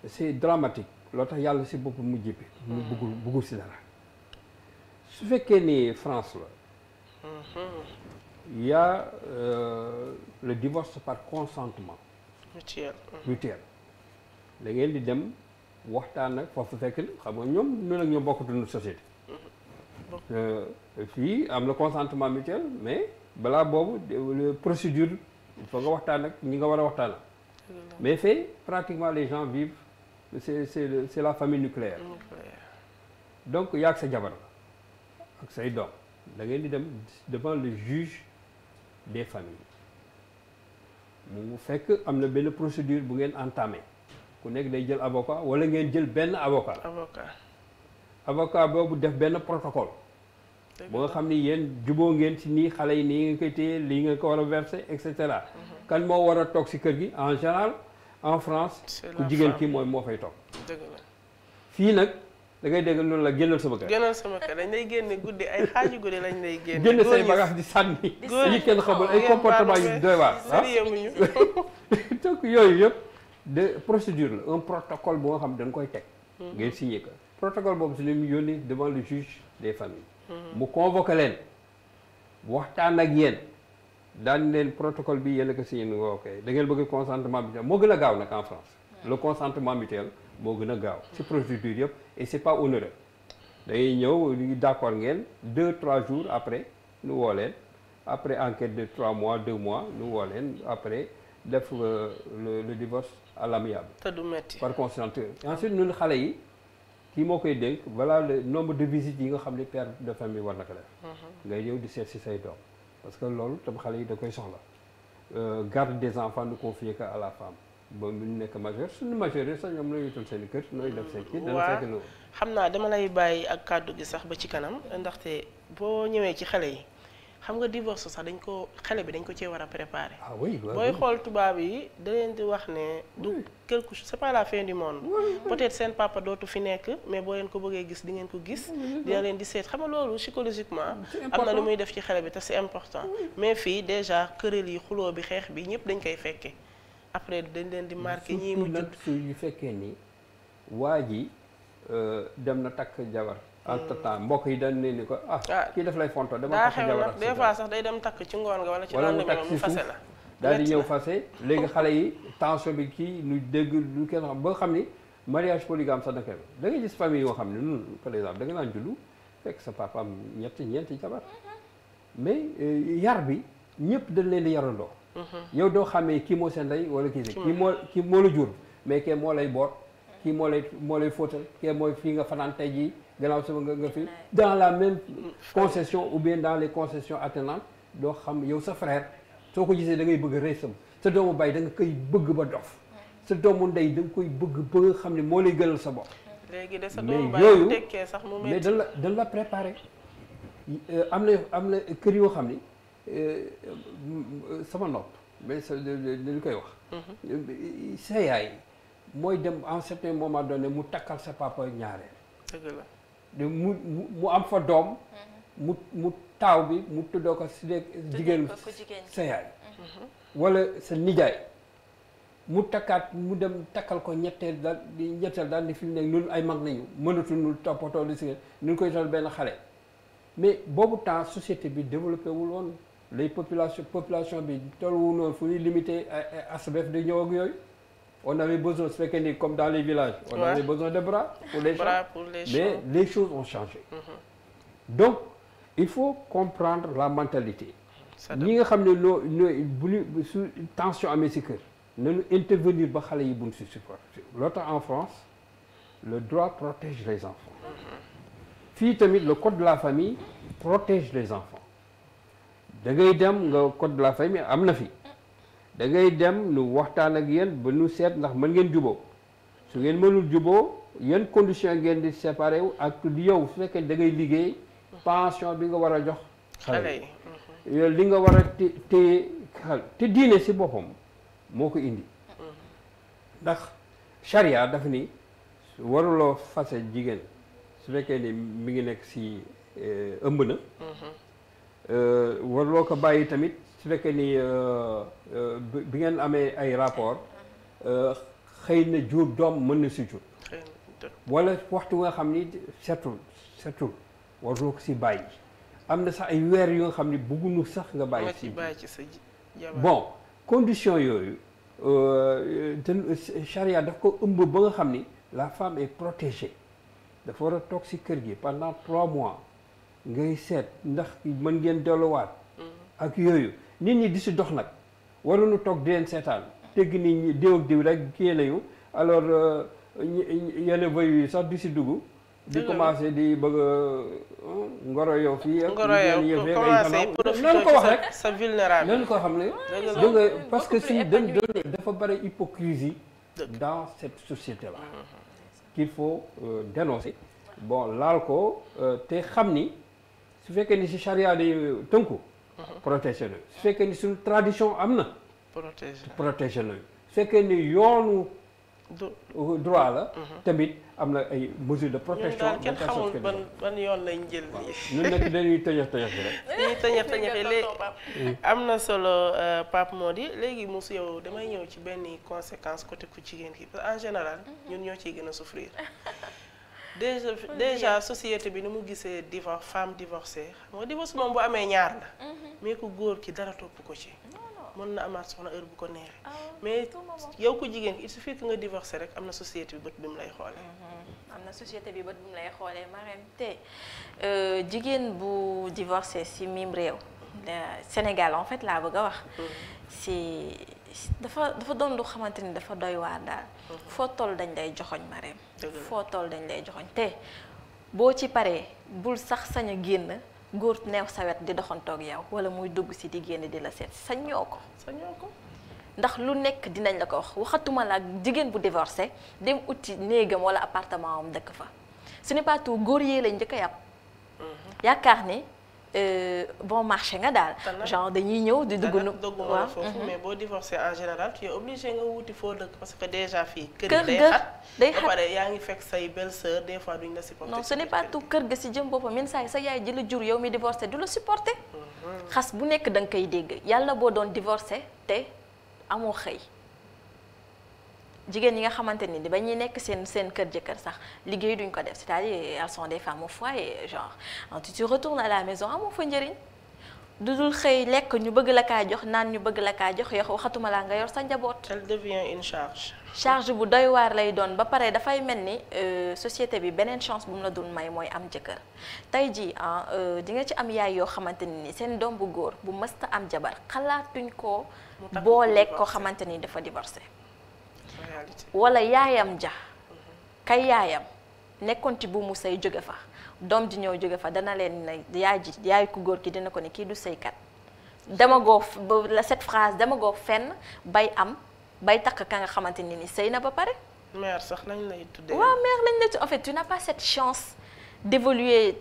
c'est dramatique loo tax yàlla si bopp mu jippi mu bëggul si dara su fekkee ni France la il y a le divorce par consentement mutuel da ngeen di dem waxtaan ak foofu fekk xam nga ñoom noonu ak ñoom bokkatuñu société fii am na consentement mutuel mais balaa boobu procédure il faut nga waxtaan ak ñi nga war a waxtaan ak mais fait pratiquement les gens vivent c'est la famille nucléaire donc yaa ak sa jabar la ak say doom da ngeen di dem devant le juge des familles mu fekk am na benn procédure bu ngeen entamé ku nekk day jël avocat wala ngeen jël benn avocat boobu def benn protocole ba nga xam ni yéen juboo ngeen ci nii xale yi nii nga koy téye lii nga ko war a verser et cetera kan moo war a toog si kër gi en général en France ku jigéen kii mooy moo fay toog fii nag da ngay dégg loolu la génnal sama kër dañ lay génne guddi ay xaaju guddi lañ lay génne say bagage di sànni yi kenn xamul ay comportement yu doy waar donc yooyu yëpp de procédure la un protocole bu nga xam dañ koy teg ngeen signé ko protocole boobu si leen yónni devant le juge des familles mu convoqué leen waxtaan ak yéen daan leen protocole bi yéen a ko signé ni ok da ngeen bëgg consentement mutuel moo gën a gaaw nag en France le consentement mutuel moo gën a gaaw ci procédure yëpp et c'est pas onéreux dangay ñëw ñu d'accord ngeen 2-3 jours après nu woo leen après enquête de 3 mois 2 mois nu woo leen après def le divorce à l'amiable te du metti par consentement ensuite ñun xale yi kii moo koy dénk voilà le nombre de visites yi nga xam ne père de famille war na ko def ngay ñëw di seet si say doom parce que loolu tam xale yi da koy soxla garde des enfants ne confier que à la femme ba mu nekk majeur suñu majeur sax ñoom la ñuy toll seen kër nooy def seen kii dana fekk noonu xam naa dama lay bàyyi ak kàddu gi sax ba ci kanam ndaxte boo ñëwee ci xale yi xam nga divorce sax dañ ko xale bi dañ ko cee war a préparer. ah oui booy xool tubaab yi da leen di wax ne du quelque chose c'est pas la fin du monde. peut-être seen papa dootu fi nekk mais boo leen ko bëggee gis di ngeen ko gis. dina leen di seet xam nga loolu psychologiquement. am na lu muy def ci xale bi te c'est important. mais fii déjà këral yi xuloo bi xeex bi ñëpp dañ koy fekke après dañ leen di marqué ñii mu judd. su yu fekkee ni waa ji dem na takk jabar. entre temps mbokk yi dañ ne ni ko kii daf lay fonto dama takk jabar daa xew nag des fois sax day dem takk ci ngoon nga wala ci lendemain mu fase la daal di ñëw fase léegi xale yi tension bi kii ñu dégg lu kenn xam ba xam ni mariage polygame sax naka da ngay gis famille yoo xam ne nun par exemple da nga naan juddu fekk sa papa am ñeenti jabar mais yar bi ñëpp dañ leen di yarandoo yow doo xamee kii moo seen ndey wala kii kii moo la jur mais kee moo lay boot kii moo lay fóotal kee mooy fii nga fanaan tey jii gannaaw sama nga fi dans la même concession ou bien dans les concessions attenantes doo xam yow sa frère soo ko gisee da ngay bëgg a rey sa doomu bay da nga koy bëgg ba dof sa doomu ndey da nga koy bëgg xam ne moo lay gënal sa bopp. léegi de sa doomu bay bu tekkee sax mu mais dañ la préparé am na kër yoo xam ni sama nopp mais dañu koy wax. sa yaay mooy dem en certain moment donné mu takkal sa papa ñaareel. dëgg la. mu am fa doom mu taaw bi mu tuddoo ko si dee jigéen sa yaay wala sa nijaay mu takkaat mu dem takkal ko ñetteel daal di fi mu nekk ñun ay mag nañu mënatuñu toppatoo li si ñu koy toll benn xale mais boobu temps société bi développé wul woon les population bi tolluwul woon fu ñuy limité ASBEF di ñëw ak yooyu on avait besoin, c'est que comme dans les villages, on avait besoin de bras pour les champs. Mais les choses ont changé. Donc, il faut comprendre la mentalité. Ñi nga xam ne bu ñu tension amee ci kër nañu intervenir ba xale yi buñ ci supporter. L'autre en France, le droit protège les enfants. Fii tamit le code de la famille protège les enfants. Da ngay dem nga code de la famille am na fi. da ngay dem nu waxtaan ak yéen ba nu seet ndax mën ngeen juboo su ngeen mënul juboo yan condition ngeen di séparé wu ak yow su fekkee da ngay liggéey pension bi nga war a jox xale yi li nga war a téye xale te diine si boppam moo ko indi ndax charia dafa ni waruloo fase jigéen su fekkee ni mi ngi nekk si ëmb na waruloo ko bàyyi tamit su fekkee ni bi ngeen amee ay rapport xëy na jur doom mën na si jur wala waxtu nga xam ni setul waruloo ko si bàyyi am na sax ay weer yu nga xam ni bëgguñu sax nga bàyyi si bon condition yooyu charia daf ko ëmb ba nga xam ni la femme est protégée dafa war a toog si kër gi pendant 3 mois ngay seet ndax mën ngeen delluwaat ak yooyu nit ñi di si dox nag waruñu toog di leen seetaan tegg nit ñi diw ak diw rek kii nañu alors yenn voyu yi sax di si dugg di commencé di bëgg ngoro yow fii ak noonu ko wax rek sa vulnérable noonu ko xam ne da nga parce que si dafa bari hypocrisie dans cette société là qu'il faut dénoncer bon laal ko te xam ni su fekkee ni si charia di tënku protéger na su fekkee ni suñu tradition am na protéger na su fekkee ni yoonu droit la tamit am na ay mesures de protection kenn xamul ban yoon lañ jël nii ñun nag dañuy tëñax rek dañuy tëñax léegi am na solo Pape Mody léegi mosu yow damay ñëw ci benn conséquence côté ku jigéen ki parce que en général ñun ñoo ciy gën a souffrir déjà société bi ni mu gisee femme divorcée xam nga divorce moom bu amee ñaar la mais ku góor ki dara topp ko ci mën na amaat soxna heure bu ko neexee mais yow ku jigéen ki il suffit que nga divorcé rek am na société bi bët bi mu lay xoolee am na société bi bët bi mu lay xoolee Marème te jigéen bu divorcé si mim réew Sénégal en fait laa bëgg a wax si dafa doon lu xamante ni dafa doy waar daal foo toll dañ lay joxoñ Marème foo toll dañ lay joxoñ te boo ci paree bul sax sañ a génn góor neew sa wet di doxantoog yow wala muy dugg si di génn di la seet sañoo ko ndax lu nekk dinañ la ko wax waxatuma la ak jigéen bu divorcé dem uti néegam wala appartement am dëkk fa ce n'est pas tout góor yee lañ njëkk a yàpp yaakaar ni bon marché nga daal. genre dañuy ñëw di dugg nu. waaw foofu mais boo divorcé en général tu es obligé nga wuti foo dëkk parce que déjà fii. kër gi day xat ba pare yaa ngi fekk say belle-sœur des fois duñ la supporter. non ce n'est pas tout kër ga si jëm boppam yenn saa yi sa yaay ji la jur yow mi divorcé du la supporter. xas bu nekk da nga koy dégg yàlla boo doon divorcé te amoo xëy. jigéen ñi nga xamante ni ba ñuy nekk seen kër jëkkër sax liggéey duñ ko def c'est-à-dire elles sont des femmes au foyer genre tu retournes à la maison amoo fa njëriñ du dul xëy lekk ñu bëgg la kaa jox naan ñu bëgg la kaa jox yow waxatuma laa nga yor sa njaboot. elle devient une charge. charge bu doy waar lay doon ba pare dafay mel ni société bi beneen chance bu mu la dul may mooy am jëkkër tey jii di nga ci am yaay yoo xamante ni seen doom bu góor bu mësta am jabar xalaatuñ ko booleeg koo xamante ni dafa divorcé. wala yaayam ja kay yaayam nekkoon ci bu mu sëy jóge fa doom ji ñëw jóge fa dana leen ne yaay ku góor ki dina ko ne kii du sëykat dama goo la cette phrase dama goo fenn bay takk ka nga xamante ni sëy na ba pare. mère sax lañ lay tuddee. waaw mère lañ lay tuddee en fait tu n'as pas cette chance d'évoluer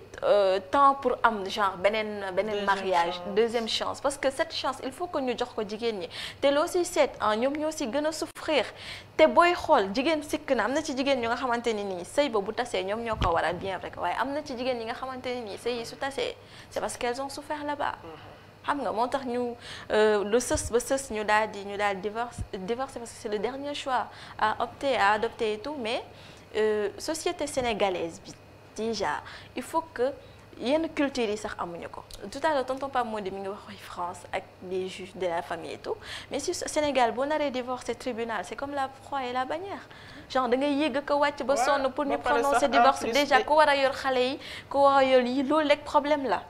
tant pour am genre beneen mariage deuxième chance parce que cette chance il faut que ñu jox ko jigéen ñi te loo si seet ñoom ñoo si gën a souffrir te booy xool jigéen sikk na am na ci jigéen ñu nga xamante ni nii sëy ba bu tasee ñoom ñoo ko waral bien vrai waaye am na ci jigéen ñi nga xamante ni nii sëy yi su tasee c'est parce qu'elles ont souffert là-bas. xam nga moo tax ñu lu sës ba sës ñu daal divorcer parce que c'est le dernier choix à opter à adopter et tout mais société sénégalaise bi. déjà il faut que yenn culture yi sax amuñu ko tout à l'heure tonton Pape Mody mi ngi wax waxi France ak les juges de la famille et tout mais si Sénégal boo naree divorce tribunal c'est comme la croix et la bannière genre da ngay yëgg ko wàcc ba sonn pour ñu prononcer divorce déjà ku war a yor xale yi ku war a yor yi loolu rek problème la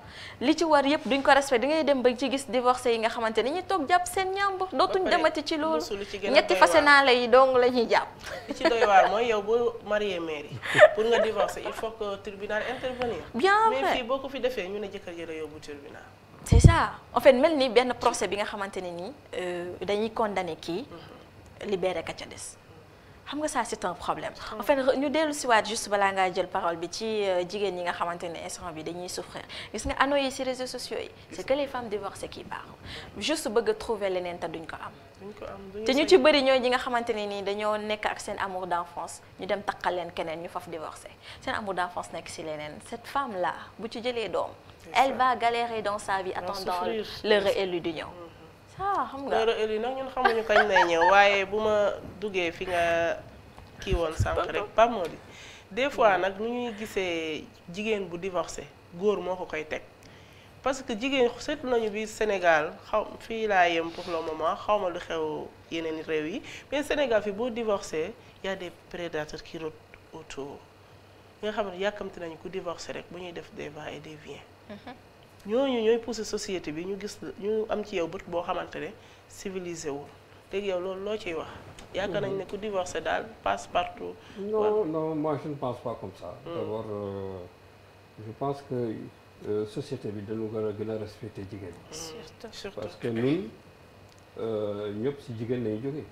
li ci war yëpp duñ ko respect da ngay dem ba ci gis divorcé yi nga xamante ni ñu toog jàpp seen ñàmb dootuñ demati ci loolu ñetti fase naa la yi dong la ñuy jàpp li ci doy waar mooy yow boo marié mairie pour nga divorcer il faut que tribunal intervenir bien vrai mais fii boo ko fi defee ñu ne jëkkër ji la yóbbu tribunal c'est ça en fait mel ni benn procès bi nga xamante ne nii dañuy condamné kii libéré ka ca des xam nga ça c'est un problème en fait ñu dellu siwaat juste balaa ngaa jël parole bi ci jigéen ñi nga xamante ne instant bi dañuy souffrir gis nga anneaux yi ci réseaux sociaux yi c'est que les femmes divorcées qui parlent juste bëgg a trouver leneen te duñ ko am te ñu ci bëri ñooy ñi nga xamante ne nii dañoo nekk ak seen amour d'enfance ñu dem takkal leen keneen ñu faf divorcé seen amour d'enfance nekk ci leneen cette femme là bu ci jëlee doom elle va galérer dans sa vie attendant l'heure élue di ñëw xam nga l'heure élue nag ñun xamuñu kañ lay ñëw waaye bu ma duggee fi nga kii woon sànq rek Pape Mody des fois nag nu ñuy gisee jigéen bu divorcé góor moo ko koy teg parce que jigéen seetlu nañu bi Sénégal fii laa yem pour le moment xaw ma lu xew yeneen réew yi mais Sénégal fi boo divorcé y a des prédateurs qui rôdent autour nga xam ne yàkkamti nañu ku divorcé rek bu ñuy def des va et des vient ñooñu ñooy pousser société bi ñu gis ñu am ci yow bët boo xamante ne civilisé wul léegi yow loolu loo ciy wax yaakaar nañ ne ku divorcé daal passe partout. non moi je ne pense pas comme ça. D'abord je pense que société bi dañu war a gën a respecter jigéen. surtout parce que ñun ñëpp ci jigéen lañu jógee.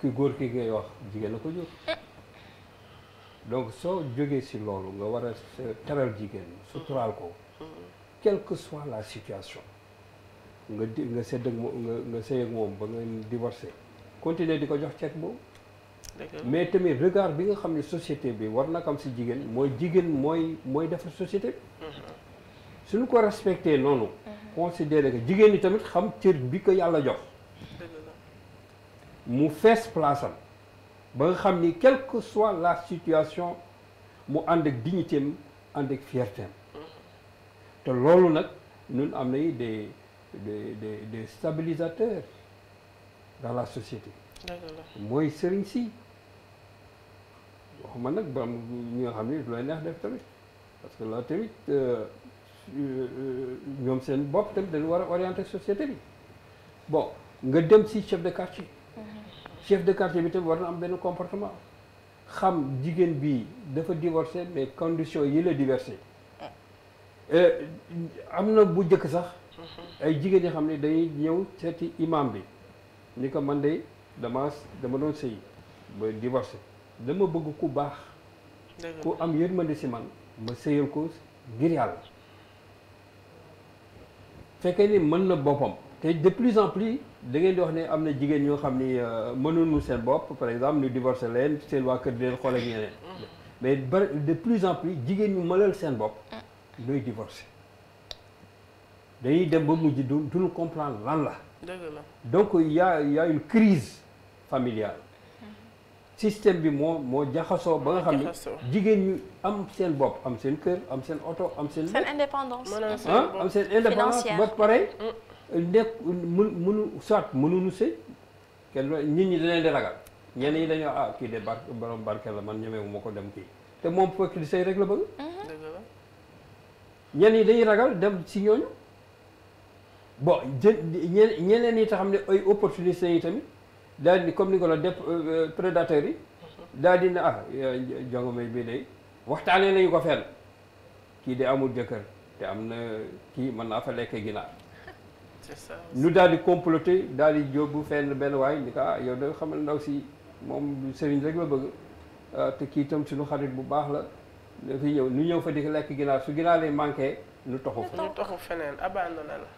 ki góor ki ngay wax jigéen la ko jóg. donc soo jógee ci loolu nga war a teral jigéen suturaal ko. quelle que soit la situation nga sedd ak moom nga sëy ak moom ba nga divorcé continuer di ko jox ceeb boobu mais tamit regard bi nga xam ne société bi war na am ci jigéen mooy defar société bi suñu ko respecté noonu considéré que jigéen ñi tamit xam cër bi ko yàlla jox mu fees place am ba nga xam ni quelle que soit la situation mu ànd ak dignité am ànd ak fierté am te loolu nag ñun am nañu des stabilisateurs dans la société. mooy sëriñ si waxuma nag ba ñi nga xam ne lu lay neex def tamit parce que là tamit ñoom seen bopp tamit dañu war a orienter société bi bon nga dem si chef de quartier. chef de quartier bi tamit war na am benn comportement xam jigéen bi dafa divorcé mais conditions yi la divorcé. am na bu njëkk sax ay jigéen yi xam ne dañuy ñëw seeti imam bi ni ko man de dama doon sëy ba divorcé dama bëgg ku baax ku am yërmande si man ma sëyal ko ngir yàlla fekkee ni mën na boppam te de plus en plus da ngeen di wax ne am na jigéen ñoo xam ni mënuñu seen bopp par exemple ñu divorcé leen seen waa kër di leen xool ak ñeneen mais de plus en plus jigéen ñu mënal seen bopp ñooy divorcé dañuy dem ba mujj duñu comprendre lan la. dëgg la donc il y a une crise familiale système bi moo jaxasoo ba nga xam ne jigéen ñu am seen bopp am seen kër am seen oto am seen. seen indépendance. am seen indépendance ba pare nekk mënu soit mënuñu sëy kenn nit ñi dañ leen di ragal ñenn ñi dañoo kii de borom barke la man ñemewu ma ko dem kii te moom fekk di sëy rek la bëgg. dëgg la ñenn ñi dañuy ragal dem si ñooñu bon ñeneen ñi tax xam ne ay opportunistes yi tamit daal di comme ni ko la def prédateurs yi daal di ne jongomay bii day waxtaanee nañu ko fenn kii de amul jëkkër te am na kii mën naa fa lekk ginaar. c'est ça ñu daal di comploter daal di yóbbu fenn benn waay ni ko yow da xamal ndaw si moom sëriñ rek la bëgg te kii itam suñu xarit bu baax la dafiy ñëw ñu ñëw fa di lekk ginaar su ginaar lay manqué ñu toxu fa. ñu toxu feneen abandonné la.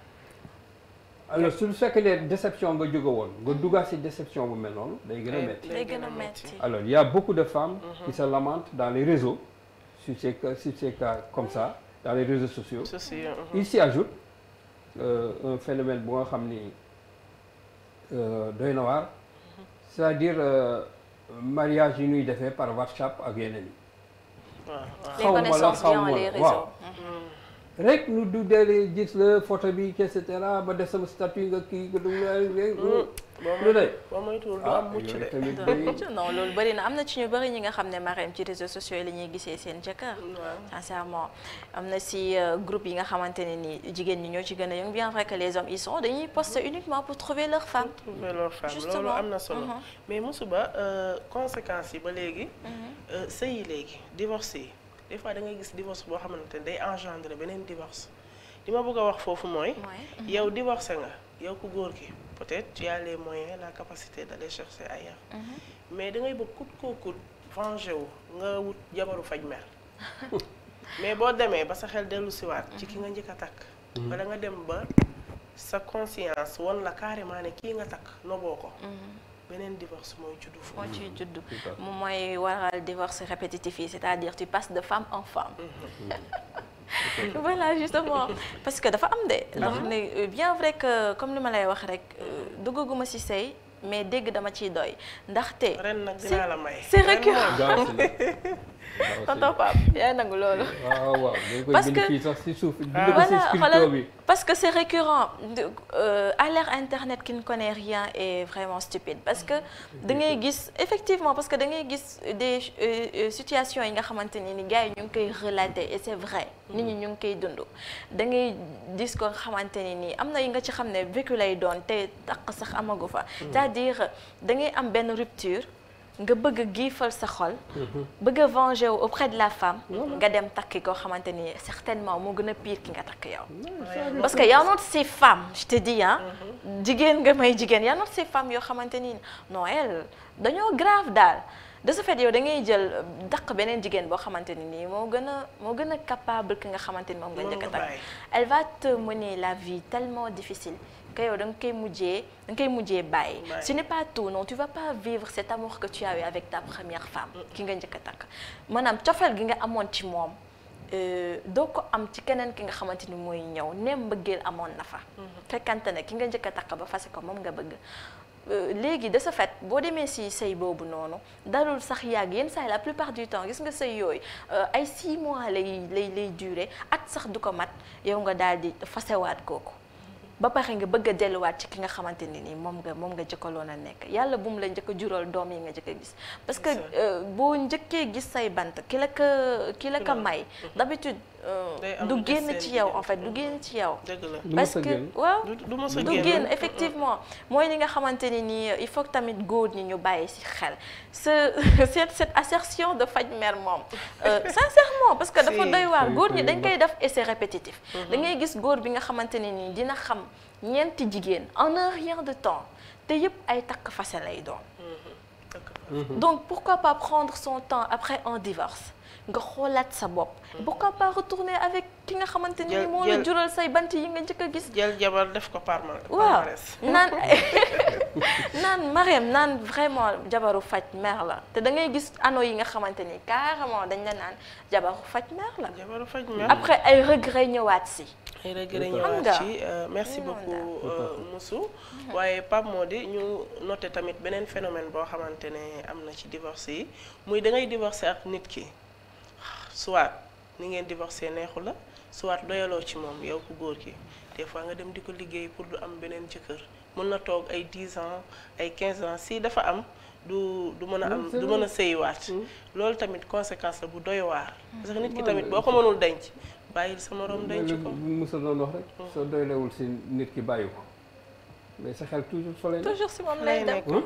alors su fekkee ne déception nga jóge woon nga duggaat si déception bu mel noonu day gën a métti. day gën a métti. alors il y a beaucoup de femmes qui se lamentent dans les réseaux sur ces cas comme ça dans les réseaux sociaux. Il s'y ajoute un phénomène bu nga xam ni doy na waar c'est-à-dire mariage yi ñuy defee par WhatsApp ak yeneen yi. les connaissances via les réseaux. rek nu du deelee gis la photo bi et cetera ba def sama statut nga kii nga lu day boo moytuwul du am mucc de. non loolu bëri na am na ci ñu bëri ñi nga xam ne Marème ci réseaux sociaux yi la ñuy gisee seen jëkkër. sincèrement am na si groupe yi nga xamante ne ni jigéen ñi ñoo ci gën a yëngu bien vrai que les hommes ils sont dañuy poster uniquement pour trouver leur femme. trouver leur femme loolu am na solo. mais Mousouba conséquences yi ba léegi. sëy yi léegi divorce yi. des fois da ngay gis divorce boo xamante ne day engendrer beneen divorce li ma bëgg a wax foofu mooy. yow divorcé nga yow ku góor ki peut-être tu as les moyens la capacité d'aller chercher ailleurs. mais da ngay bëgg kut koo kut venger wu nga wut jabaru faj mer mais boo demee ba sa xel dellu siwaat ci ki nga njëkk a takk. wala nga dem ba sa conscience won la carrément ne kii nga takk noboo ko. beneen divorce mooy juddu foofu. moo ciy juddu moom mooy waral divorce répétitif yi c'est-à-dire tu passes de femme en femme. voilà justement parce que dafa am de. ndax ne bien vrai que comme li ma lay wax rek duggaguma ci sëy mais dégg dama ciy doy ndaxte. ren nag dinaa la may c'est récurrent. tonton Pape yaa nangu loolu. waaw parce que voilà parce que c'est récurrent à l'ère internet qui ne connaît rien est vraiment stupide parce que da ngay gis effectivement parce que da ngay gis des situations yi nga xamante ni gars yi ñu ngi koy relater et c'est vrai nit ñi ñu ngi koy dund da ngay gis ko xamante ni am na yi nga ci xam ne vécu lay doon te takk sax amagu fa c'est-à-dire da ngay am benn rupture nga bëgg a giifal sa xol bëgg a venger auprès de la femme nga dem takki koo xamante ni certainement moo gën a pire ki nga takk yow parce que y a not ces femmes je te dis jigéen nga may jigéen y a not ces femmes yoo xamante ni non elles dañoo grave daal de ce fait yow da ngay jël daq beneen jigéen boo xamante ni nii moo gën a capable ki nga xamante ni moom nga njëkk a takk elle va te mener la vie tellement difficile que yow da nga koy mujjee bàyyi. Ce n'est pas tout non tu vas pas vivre cet amour que tu as eu avec ta première femme ki nga njëkk a takk maanaam cofeel gi nga amoon ci moom doo ko am ci keneen ki nga xamante ni mooy ñëw ne mbëggeel amoon na fa fekkante ne ki nga njëkk a takk ba fase ko moom nga bëgg léegi de ce fait boo demee si sëy boobu noonu dalul sax yàgg yenn saa yi la plupart du temps gis nga sëy yooyu ay 6 mois lay durer at sax du ko mat yow nga daal di fasewaat kooku ba pare nga bëgg a delluwaat ci ki nga xamante ni nii moom nga jëkkaloon a nekk yàlla bu mu la njëkk a jural doom yi nga njëkk a gis parce que boo njëkkee gis say bant ki la ka may d'habitude du génn ci yow en fait du génn ci yow parce que waaw du génn effectivement mooy li nga xamante ni nii il faut que tamit góor ñi ñu bàyyi ci xel cette assertion de faj mer moom sincèrement parce que dafa doy waar góor ñi dañ koy def et c'est répétitif da ngay gis góor bi nga xamante ni nii dina xam ñeenti jigéen en un rien de temps te yëpp ay takk fase lay doon donc pourquoi pas prendre son temps après un divorce nga xoolaat sa bopp pourquoi pas retourner avec ki nga xamante ni moo la jural say bant yi nga njëkk a gis. jël jabar def ko parma. waaw naan Marème naan vraiment jabaru faj mer la te da ngay gis anneau yi nga xamante ni carrément dañ la naan jabaru faj mer la. jabaru faj mer après ay regret ñëwaat si. ay regret ñëwaat ci merci beaucoup Moussou. waaye Pape Mody ñu noté tamit beneen phénomène boo xamante ne am na ci divorce yi muy da ngay divorcé ak nit ki soit ni ngeen divorcé neexu la soit doyaloo ci moom yow ku góor ki des fois nga dem di ko liggéey pour du am beneen jëkkër mën na toog ay 10 ans ay 15 ans si dafa am du mën a am du mën a sëyiwaat loolu tamit conséquence la bu doy waar parce que nit ki tamit boo ko mënul denc bàyyil sa morom denc ko Moussa doon wax rek soo doylewul si nit ki bàyyi ko mais sa xel toujours fa lay nekk toujours si moom lay dem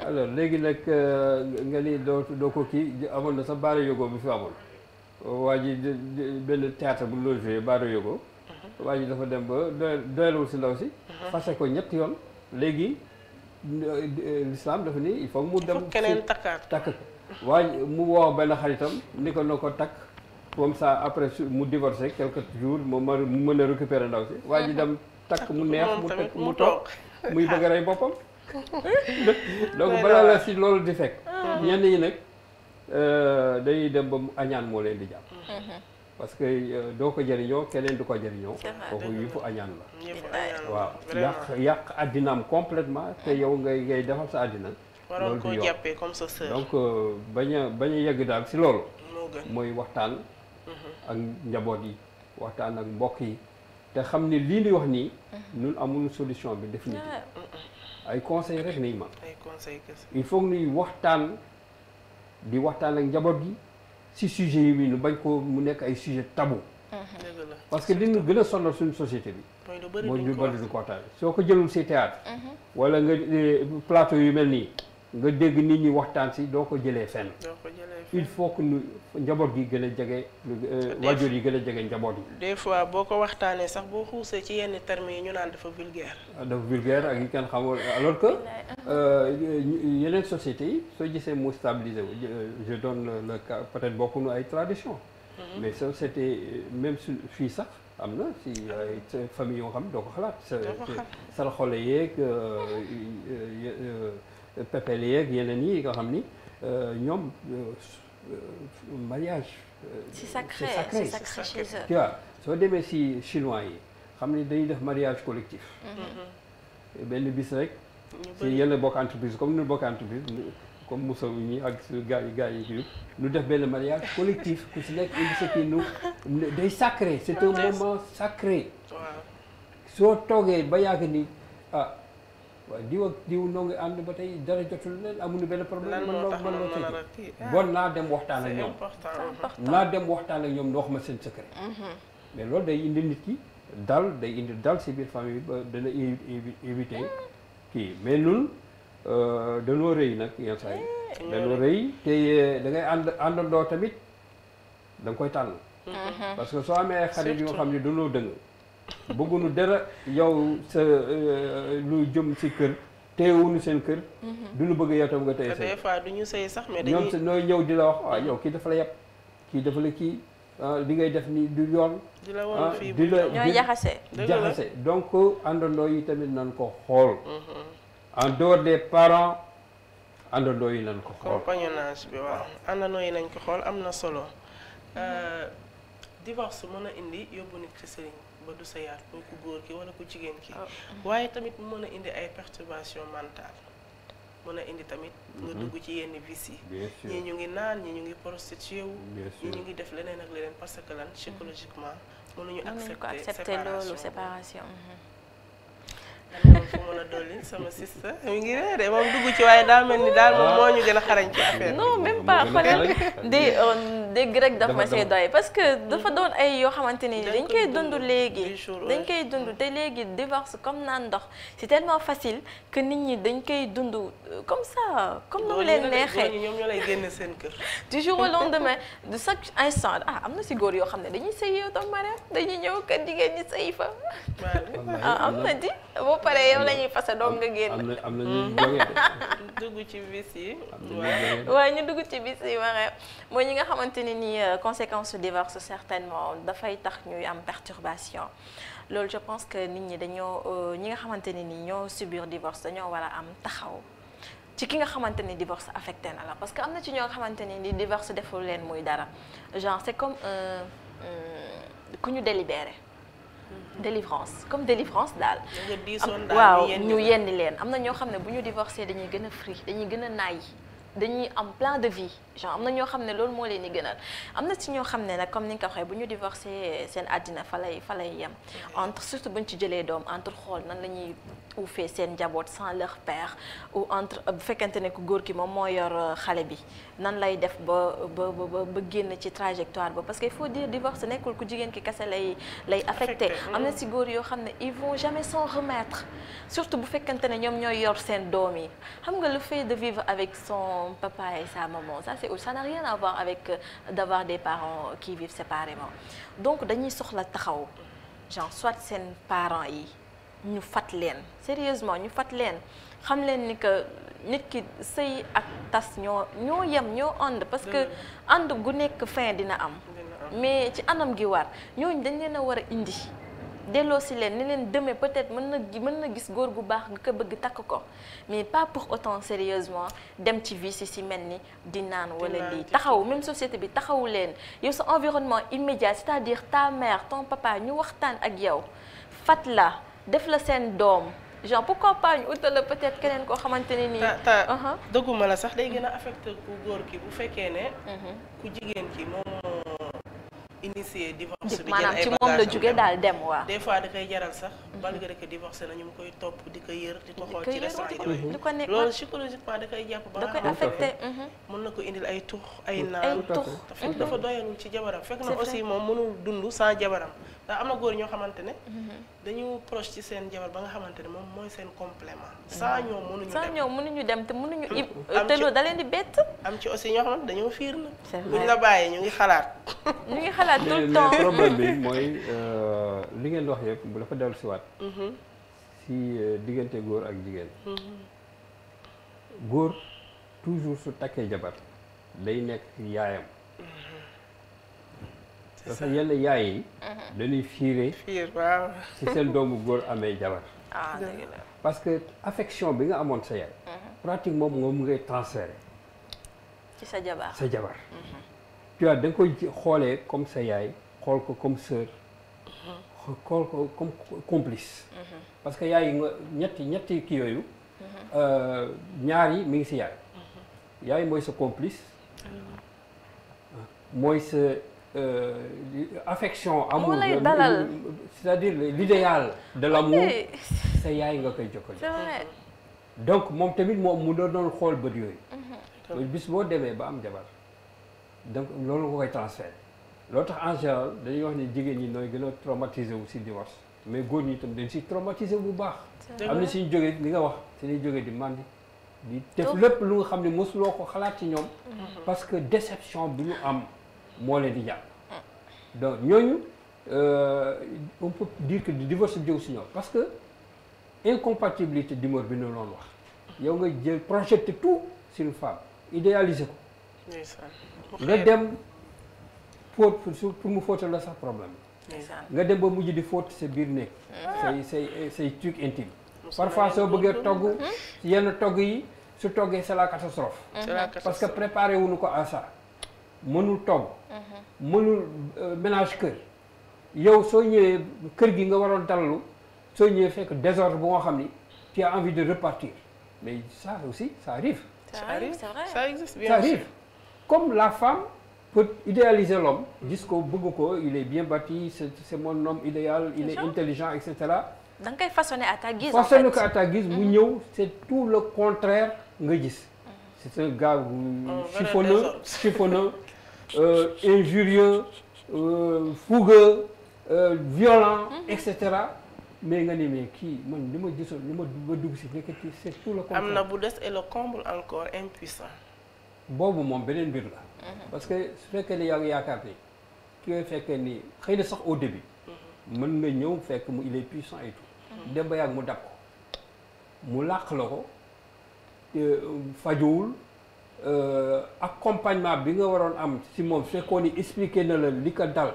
alors léegi nag nga ni doo ko kii amoon na sa baara yogo bi fi amoon waa ji benn théâtre bu loo joué baara yogo waa ji dafa dem ba doyalewul si ndaw si fase ko ñetti yoon léegi l'islam dafa ni il faut mu dem keneen takk ko waa mu woo benn xaritam ni ko na ko takk comme ça après mu divorcé quelques jours mu mën a récupérer ndaw si waa ji dem takk mu neex mu toog muy bëgg a rey boppam donc balaa la si loolu di fekk ñenn ñi nag day dem ba mu añaan moo leen di jàpp parce que doo ko jëriñoo keneen du ko jëriñoo kooku yëfu añaan la waaw yàq àddinaam complètement te yow ngay defal sa àddina waroon koo jàppee comme sa sœur donc bañ a yegg daal si loolu mooy waxtaan ak njaboot yi waxtaan ak mbokk yi te xam ni lii di wax nii ñun amul solution bi définitive ay conseil rek nañ ma ay conseil il faut que ñuy waxtaan ak njaboot gi si sujet yi ñu bañ ko mu nekk ay sujet tabou parce que li ñu gën a sonal suñu société bi mooy ñu bëri du ko waxtaan soo ko jëlul si théâtre wala nga plateau yu mel nii nga dégg nit ñi waxtaan si doo ko jëlee fenn il faut que ñu njaboot gi gën a jege waajur yi gën a jege njaboot yi des fois boo ko waxtaanee sax boo xuusee ci yenn termes yi ñu naan dafa vulgaire ak yi kenn xamul alors que yeneen sociétés yi soo gisee mu stabilisé wu je donne le cas peut-être bokkuñu ay tradition mais société même su fii sax am na si ay famille yoo xam doo ko xalaat sar xole yeeg pepel yeeg yeneen yi nga xam ni ñoom mariage c'est sacré chez eux tu vois soo demee si chinois yi xam ni dañuy def mariage collectif benn bis rek si yenn bokk entreprise comme nu bokk entreprise comme Moussa ñi ak gars yi ñu def benn mariage collectif ku si nekk indi sa kii nu day sacré c'est un moment sacré soo toogee ba yàgg ni waaw diw ak diw noo ngi ànd ba tey dara jotul leen amuñu benn problème man loo tëj bon naa dem waxtaan ak ñoom wax ma seen secret mais loolu day indi nit ki day indi dal si biir famille bi ba dana éviter kii mais ñun dañoo rëy nag yenn saa yi dañoo rëy te da ngay àndandoo tamit da nga koy tànn parce que soo amee xarit yoo xam ne dañoo dëng bëgguñu dara yow sa lu jëm si kër teewuñu seen kër duñu bëgg yow tam nga tey des fois duñu sëy sax mais dañuy ñoom nooy ñëw di la wax waaw yow kii dafa la yàpp kii dafa la kii li ngay def ni du yoon di la woon fii di la ñooy jaxase donc àndandoo yi tamit nan ko xool en dehors des parents àndandoo yi nañ ko xool compagnonnage bi waaw àndandoo yi nañ ko xool am na solo divorce mën a indi yóbbu nit ci sëriñ ba du sëyaat muy ku góor ki wala ku jigéen ki waaye tamit mu mën a indi ay perturbation mentale mën a indi tamit nga dugg ci yenn vices yi ñii ñu ngi naan ñii ñu ngi prostitué wu ñii ñu ngi def leneen ak leneen parce que lan psychologiquement mënuñu accepter séparation fu mën a dolli sama sister mi ngi reere moom dugg ci waaye daa mel ni daal moom moo ñu gën a xarañ ci affaire non même pas xoolal dégg rek daf ma see doy parce que dafa doon ay yoo xamante ni dañ koy dund léegi dañ koy dund te léegi divorce comme naan ndox c'est tellement facile que nit ñi dañ koy dund comme ça comme nu mu leen neexee ñoom ñoo lay génne seen kër du jour au lendemain de chaque instant am na si góor yoo xam ne dañuy sëy yow tam Marème dañuy ñëw kër jigéen ñi sëy fa am na di pare yow la ñuy fase doog nga génn. am na ñuy jógee dugg ci bis yi. waaw ñu dugg ci bis yi mooy ñi nga xamante ne ni conséquence du divorce certainement dafay tax ñuy am perturbation loolu je pense que nit ñi dañoo ñi nga xamante ne ni ñoo subir divorce dañoo war a am taxaw ci ki nga xamante ni divorce affecté na la parce que am na ci ñoo xamante ne ni divorce deful leen muy dara genre c'est comme ku ñu délibéré. délivrance comme délivrance daal. waaw ñu yenni leen am na ñoo xam ne bu ñu divorcé dañuy gën a free dañuy gën a naay dañuy am plan de vie genre am na ñoo xam ne loolu moo leen di gënal am na ci ñoo xam ne nag comme ni nga ko waxee bu ñu divorcé seen àddina fa lay yem entre surtout bu ñu ci jëlee doom entre xool nan la ñuy uufee seen njaboot sans leur père ou entre bu fekkente ne ku góor ki moom moo yor xale bi nan lay def ba génn ci trajectoire ba parce que il faut dire divorce nekkul ku jigéen ki kese lay affecté am na ci góor yoo xam ne ils vont jamais s'en remettre surtout bu fekkente ne ñoom ñooy yor seen doom yi xam nga le fait de vivre avec son papa et sa maman ça n'a rien à voir avec d'avoir des parents qui vivent séparément donc dañuy soxla taxaw genre soit seen parents yi ñu fat leen sérieusement ñu fat leen xam leen ni que nit ki sëy ak tas ñoo yem ñoo ànd parce que ànd gu nekk fin dina am mais ci anam gi war ñooñu dañ leen a war a indi delloo si leen ni leen demee peut-être mën na gis góor gu baax nga ko bëgg takk ko mais pas pour autant sérieusement dem ci vice si mel ni di naan wala lii taxaw même société bi taxawu leen yow sa environnement immédiat c'est-à-dire ta mère ton papa ñu waxtaan ak yow fat la def la seen doom genre pourquoi pas ñu utal la peut-être keneen koo xamante ne nii. dëgguma la sax day gën a affecté ku góor ki bu fekkee ne. ku jigéen ki moom initié divorce bi maanaam ci moom la jóge daal dem waaw. des fois da koy jaral sax malgré que divorcé na ñu koy topp di ko yër di ko xool ci restaurant yi loolu psychologiquement da koy jàpp ba nga xam affecté mën na ko indil ay tux ay naan dafa doyalul ci jabaram fekk na aussi moom mënul dund sans jabaram ndax am na góor ñoo xamante ne dañu proche ci seen jabar ba nga xamante ne moom mooy seen complément sans ñoom mënuñu dem te mënuñu te loolu da leen di bett am ci aussi ñoo xamante dañoo fiir na buñ la bàyyee ñu ngi xalaat tout le temps mais problème bi mooy li ngeen wax yëpp bu dafa dellu si waat si diggante góor ak jigéen góor toujours su takkee jabar day nekk yaayam parce que yenn yaay yi dañuy fiir waaw si seen doomu góor amee jabar parce que affection bi nga amoon sa yaay pratiquement moom ngay transféré ci sa jabar tu vois da nga koy xoolee comme sa yaay xool ko comme sœur xool ko comme complice parce que yaay nga ñetti kii yooyu ñaar yi mi ngi si yaay mooy sa complice mooy sa affection amour c'est-à-dire l'idéal de l'amour sa yaay nga koy jokkal donc moom tamit moom mu doon xool bët yooyu bis boo demee ba am jabar donc loolu nga koy transfert loolu tax en général dañuy wax ni jigéen ñi nooy gën a traumatisé wu si divorce mais góor ñi itam dañ si traumatisé bu baax am na suñu jógee li nga wax suñuy jógee di mandi di def lépp lu nga xam ne mosuloo ko xalaat ci ñoom parce que déception bi ñu am moo leen di jàpp donc ñooñu on peut dire que di divorce jóg si ñoom parce que incompatibilité d'humeur bi ñu loon wax yow nga jël projeté tout sur une femme idéaliser ko nga dem fóot pour mu fóotal la sax problème nga dem ba mujj di fóot sa biir nekk say trucs intimes parfois soo bëggee togg yenn togg yi su toggee c'est la catastrophe parce que préparé wuñu ko à ça mënul togg mënul ménage kër yow soo ñëwee kër gi nga waroon dalalu soo ñëwee fekk désordre bu nga xam ni tu as envie de repartir mais ça aussi ça arrive c'est vrai ça existe bien ça arrive comme la femme peut idéaliser l'homme gis ko bëgg ko il est bien bâti c'est mon homme idéal il est intelligent et cetera da nga koy façonner à ta guise façonner ko à ta guise mu ñëw c'est tout le contraire nga gis c'est un gars chiffonneux injurieux fougueux violent et cetera mais nga ni mais kii man li ma gisoon li ma dugg si nekkati c'est tout le contraire am na bu des et le comble encore impuissant boobu moom beneen mbir la parce que su fekkee ne yaa ngi yaakaar ni ki nga fekkee ni xëy na sax au début mën nga ñëw fekk mu il est puissant et tout dem ba yàgg mu dab ko mu làq la ko fajuwul accompagnement bi nga waroon am si moom fekkoon ni expliqué na la li ko dal.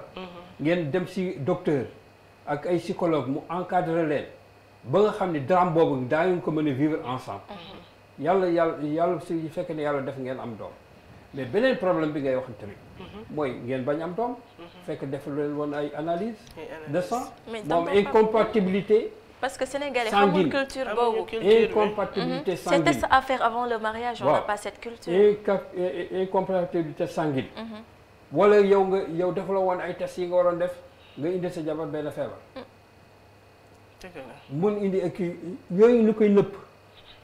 ngeen dem si docteur ak ay psychologue mu encadré leen ba nga xam ne drame boobu daa ngeen ko mën a vivre ensemble. yàlla su fekkee ne yàlla def ngeen am doom. mais beneen problème bi ngay wax tamit. mooy ngeen bañ am doom. fekk def leen woon ay analyse de sang. moom incompatibilité. parce que Sénégalais xamul culture boobu. incompatibilité sanguine. c'est test à faire avant le mariage. on n'a pas cette culture. incompatibilité sanguine. wala yow defaloo woon ay tests yi nga waroon def nga indi sa jabar benn feebar. mun indi ak yooyu lu koy nëpp.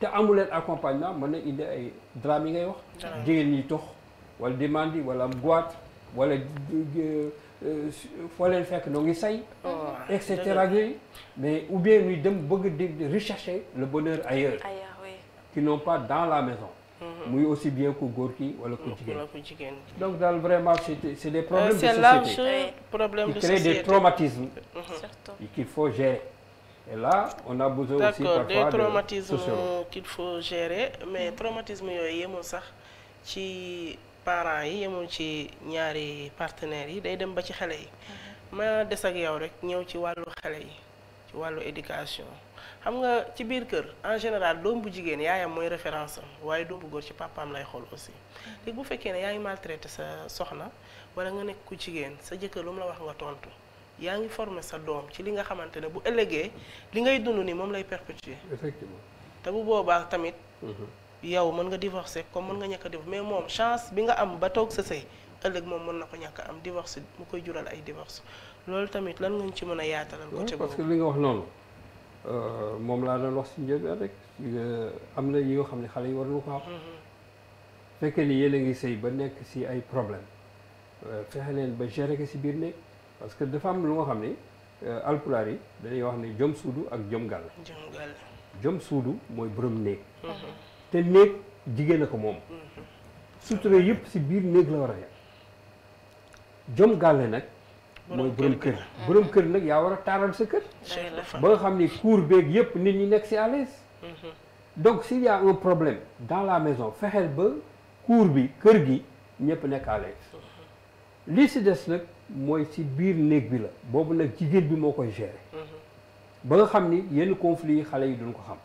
te amu leen accompagnement mën na indi ay drame yi ngay wax. jigéen ñi tox wala demande wala am goitre wala foo leen fekk noo ngi say. et cetera yooyu mais ou bien ñuy dem bëgg di rechercher le bonheur ailleurs. Oui. qui n'ont pas dans la maison. muy aussi bien ku góor ki wala ku jigéen. donc daal vraiment c'est des problèmes de société. c'est large problème de société qui créent des traumatismes. surtout qu'il faut gérer. Et là, on a besoin aussi parfois des traumatismes de qu'il faut gérer mais traumatisme yooyu yemul sax ci parents yi yemul ci ñaari partenaires yi day dem ba ci xale yi. ma des ak yow rek ñëw ci wàllu xale yi ci wàllu éducation xam nga ci biir kër en général doom bu jigéen yaayam mooy référence am waaye doom bu góor ci papaam lay xool aussi léegi bu fekkee ne yaa ngi maltraité sa soxna wala nga nekk ku jigéen sa jëkkër lu mu la wax nga tontu. yaa ngi formé sa doom ci li nga xamante ne bu ëllëgee li ngay dund ni moom lay perpétuer. effectivement te bu boobaa tamit. yow mën nga divorcer comme mën nga ñàkk a divorcer mais moom chance bi nga am ba toog sa sëy ëllëg moom mën na ko ñàkk am divorce mu koy jural ay divorce loolu tamit lan nga ñu ci mën a yaatalal. côté boobu parce que li nga wax noonu moom laa doon wax si njëlbeen rek am na yi nga xam ne xale yi war na ko am. fekkee ni yéen a ngi sëy ba nekk si ay problème fexe leen ba gérer ko si biir néeg. parce que dafa am lu nga xam ne alpulaar yi dañuy wax ne jom suudu ak jom gàll. jom suudu mooy borom néeg. te néeg jigéen a ko moom. sutura yëpp si biir néeg la war a yem. jom gàll nag. mooy borom kër borom kër nag yaa war a taaral sa kër. ba nga xam ne cour beeg yëpp nit ñi nekk si à l'aise. donc s'il y a un problème dans la maison fexeel ba cour bi kër gi ñëpp nekk à l'aise. lii si des nag mooy si biir néeg bi la boobu nag jigéen bi moo koy gérer. ba nga xam ni yenn conflits yi xale yi duñ ko xam.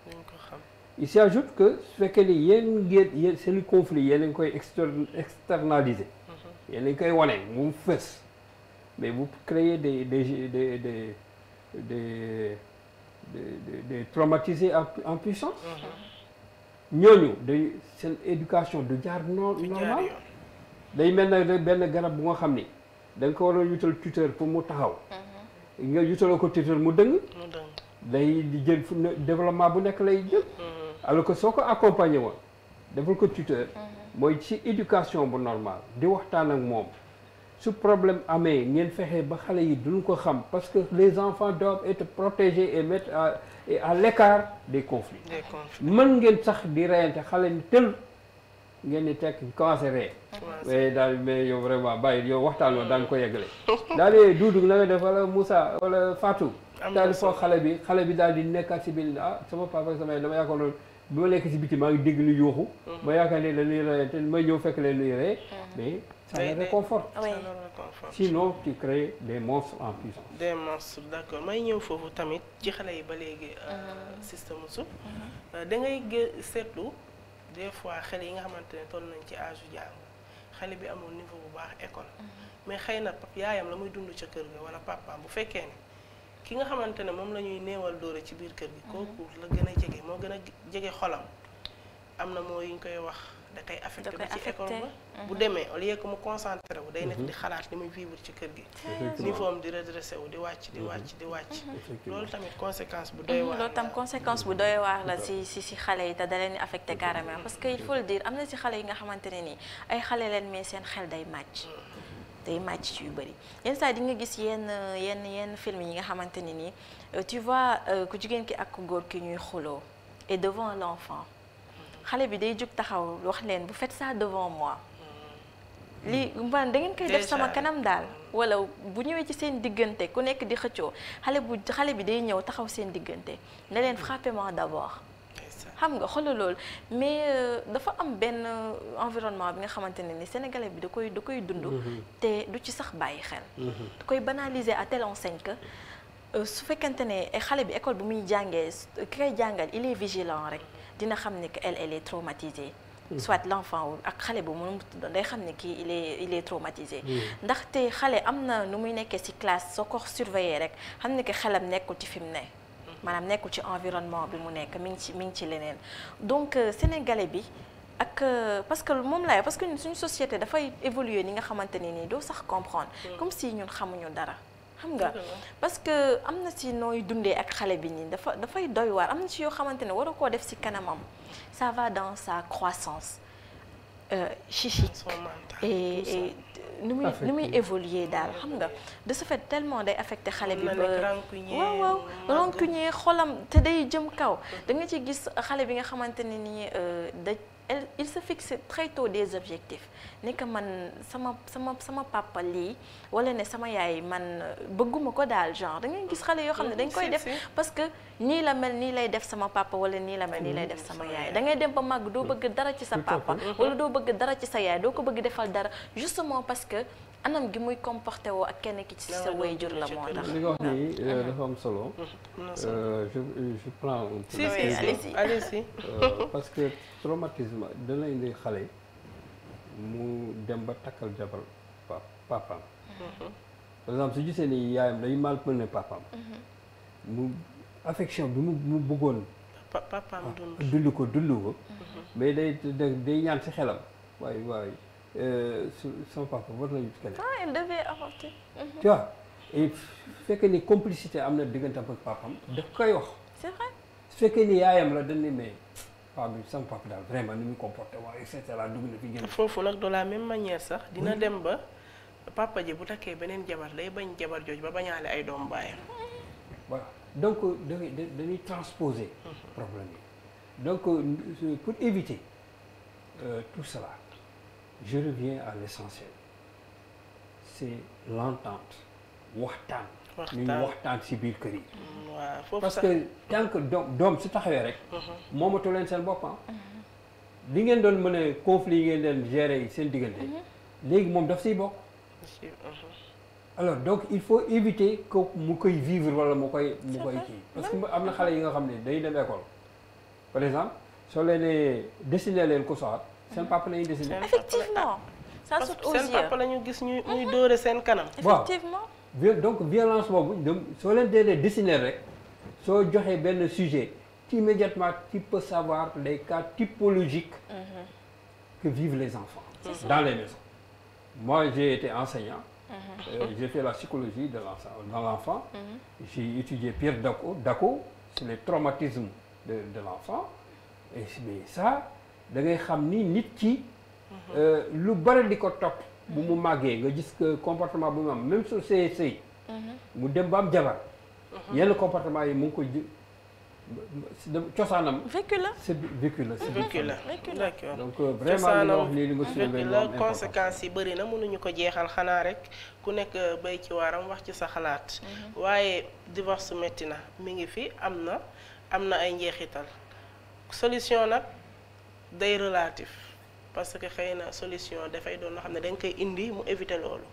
il s'ajoute que su fekkee ni yéen seen conflits yéen a ngi koy externaliser. yéen a ngi koy wane mu fës mais vous créez des traumatisés en puissance. ñooñu day seen éducation du jaar normal. day mel na benn garab bu nga xam ni da nga ko war a yutal tuteur pour mu taxaw. nga yutaloo ko tuteur mu dëng. day di jël développement bu nekk lay jël. alors que soo ko accompagner woon defal ko tuteur. mooy ci éducation bu normal di waxtaan ak moom su problème amee ngeen fexe ba xale yi duñ ko xam parce que les enfants doivent être protégés et mettre à l'écart des conflits. mën ngeen sax di reyante xale ni tël. ngeen di tekk commencé ree mais daal mais yow vraiment bàyyi yow waxtaan wa daan ko yeggale daal di Doudou na nga def wala Moussa wala Fatou daal di foog xale bi daal di nekkaat si biir sama papa sama dama yaakaar loolu bi ma nekk si biti maa ngi dégg lu yuuxu ma yaakaar ne dañuy reyante may ñëw fekk leen luy ree mais ça le réconforte sinon tu crées des monstres en puissance. des monstres d'accord may ñëw foofu tamit ci xale yi ba léegi système su da ngay seetlu des fois xale yi nga xamante ne toll nañ ci âge u jàng xale bi amul niveau bu baax école mais xëy na yaayam la muy dund ca kër ga wala papaam bu fekkee ne ki nga xamante ne moom la ñuy néewal doole ci biir kër gi kooku la gën a jege moo gën a jege xolam am na moo yi ñu koy wax da koy affecté ba ci école ba bu demee au lieu que mu concentré wu day nekk di xalaat li muy vivre ci kër gi niveau am di redressé wu di wàcc di wàcc loolu tamit conséquence bu doy waar loolu tam conséquence bu doy waar la si xale yi te da leen di affecté carrément parce que il faut le dire am na si xale yi nga xamante ne nii ay xale leen mais seen xel day màcc ci yu bëri yenn saa di nga gis yenn film yi nga xamante ne nii tu vois ku jigéen ki ak ku góor ki ñuy xuloo et devant l'enfant xale bi day jóg taxaw wax leen bu faites ça devant moi lii man da ngeen koy def sama kanam daal wala bu ñëwee ci seen diggante ku nekk di xëccoo xale bi day ñëw taxaw seen diggante ne leen frappez-moi d'abord xam nga xoolal loolu mais dafa am benn environnement bi nga xamante ne ni sénégalais bi da koy dund te du ci sax bàyyi xel da koy banaliser à telle enseigne que su fekkente ne xale bi école bi muy jàngee ki koy jàngal il est vigilant rek dina xam ne que elle est traumatisée soit l'enfant ak xale bu mënum day xam ne kii il est traumatisé ndaxte xale am na nu muy nekkee ci classe soo ko surveiller rek xam ne que xelam nekkul ci fi mu ne maanaam nekkul ci environnement bi mu nekk mi ngi ci leneen donc sénégalais bi ak parce que moom laay parce que suñu société dafay évoluer ni nga xamante ne nii doo sax comprendre comme si ñun xamuñu dara xam nga parce que am na ci nooy dundee ak xale bi nii dafay doy waar am na ci yoo xamante ne war a koo def ci kanamam ça va dans sa croissance psychique et nu muy évoluer daal xam nga de ce fait tellement day affecté xale bi ba waaw rancunier xolam te day jëm kaw da nga ci gis xale bi nga xamante ne nii il se fixe très tôt des objectifs ni que man sama papa lii wala ne sama yaay man bëgguma ko daal genre da ngay gis xale yoo xam ne dañ koy def parce que nii la mel nii lay def sama papa wala nii la mel nii lay def sama yaay da ngay dem ba màgg doo bëgg dara ci sa papa wala doo bëgg dara ci sa yaay doo ko bëgg defal dara justement parce que anam gi muy comporté woo ak kenn ki ci sa waajur la moo tax. li nga wax nii dafa am solo. je prends un peu. allez-y. parce que traumatisme dana indi xale mu dem ba takkal jabar papaam. par exemple su gisee ni yaayam day mal pëne papaam. mu affection bi mu bëggoon. papaam dund ko. mais day ñaan ci xelam waaye. son papa war nañu keneen. il devait avorter. tu vois et fekkee ni complicité am na digganteem ak papam daf koy wax. c'est vrai. su fekkee ni yaayam la dañ ne mais papa bi sama papa daal vraiment ni muy comporté waaye et cetera dugg na fi génn. foofu nag de la même manière sax dina dem ba papa ji bu takkee beneen jabar day bañ jabar jooju ba bañaale ay doom baayam. voilà donc dañuy transposer problème yi donc pour éviter tout cela. Je reviens à l'essentiel c'est l'entente waxtaan ñuy waxtaan ci biir kër yi parce que tant que doom su taxawee rek moomatu leen seen bopp li ngeen doon mën a conflit yi ngeen leen gérer seen diggante léegi moom daf siy bokk alors donc il faut éviter que mu koy vivre wala mu koy kii parce que am na xale yi nga xam ne day dem école par exemple soo leen dessiner leen ko soxat seen papa lañuy dessiné. effectivement ça saute aux yeux seen papa lañu gis ñuy dóore seen kanam. effectivement donc violence boobu soo leen dee dessiner rek soo joxee benn sujet immédiatement tu peux savoir les cas typologiques que vivent les enfants dans les maisons. Moi j'ai été enseignant. J'ai fait la psychologie de l'enfant. J'ai étudié Pierre Daco sur les traumatismes de l'enfant et mais ça. da ngay xam ni nit ki lu bari di ko topp bu mu màggee nga gis que comportement bu mu am même su sëy mu dem ba am jabar yenn comportement yi mu ngi ko cosaanam vécu la d'accord donc vraiment li nga wax nii li nga soulevé la conséquences yi bëri na mënuñu ko jeexal xanaa rek ku nekk bay ci waaram wax ci sa xalaat waaye divorce metti na mi ngi fi am na ay njeexital solution nag day relatif parce que xëy na solution dafay doon loo xam ne dañ koy indi mu éviter loolu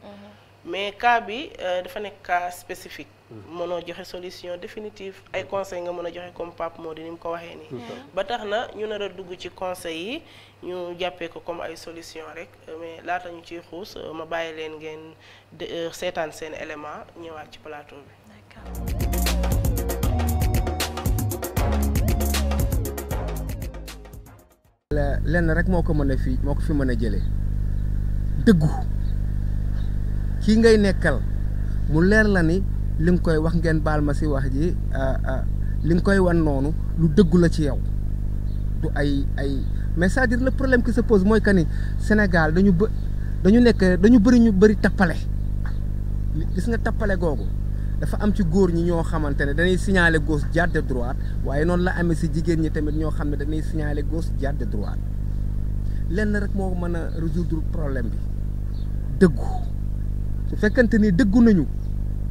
mais cas bi dafa nekk cas spécifique mënoo joxe solution définitive ay conseil nga mën a joxe comme Pape Mody ni mu ko waxee nii ba tax na ñu nar a dugg ci conseil yi ñu jàppee ko comme ay solution rek mais laata ñu ciy xuus ma bàyyi leen ngeen seetaan seen élément ñëwaat ci plateau bi. lenn rek moo ko fi mën a jëlee dëggu kii ngay nekkal mu leer la ni li nga koy wax ngeen baal ma ci wax ji li nga koy wan noonu lu dëggu la ci yow du ay mais c'est-à-dire le problème qui se pose mooy que ni Sénégal dañu bëri tappale gis nga tappale googu dafa am ci góor ñi ñoo xamante ne dañuy signaler gauche jàdd droite waaye noonu la amee ci jigéen ñi tamit ñoo xam ne dañuy signaler gauche jàdd droite lenn rek moo mën a résoudre problème bi dëggu su fekkante ni dëggu nañu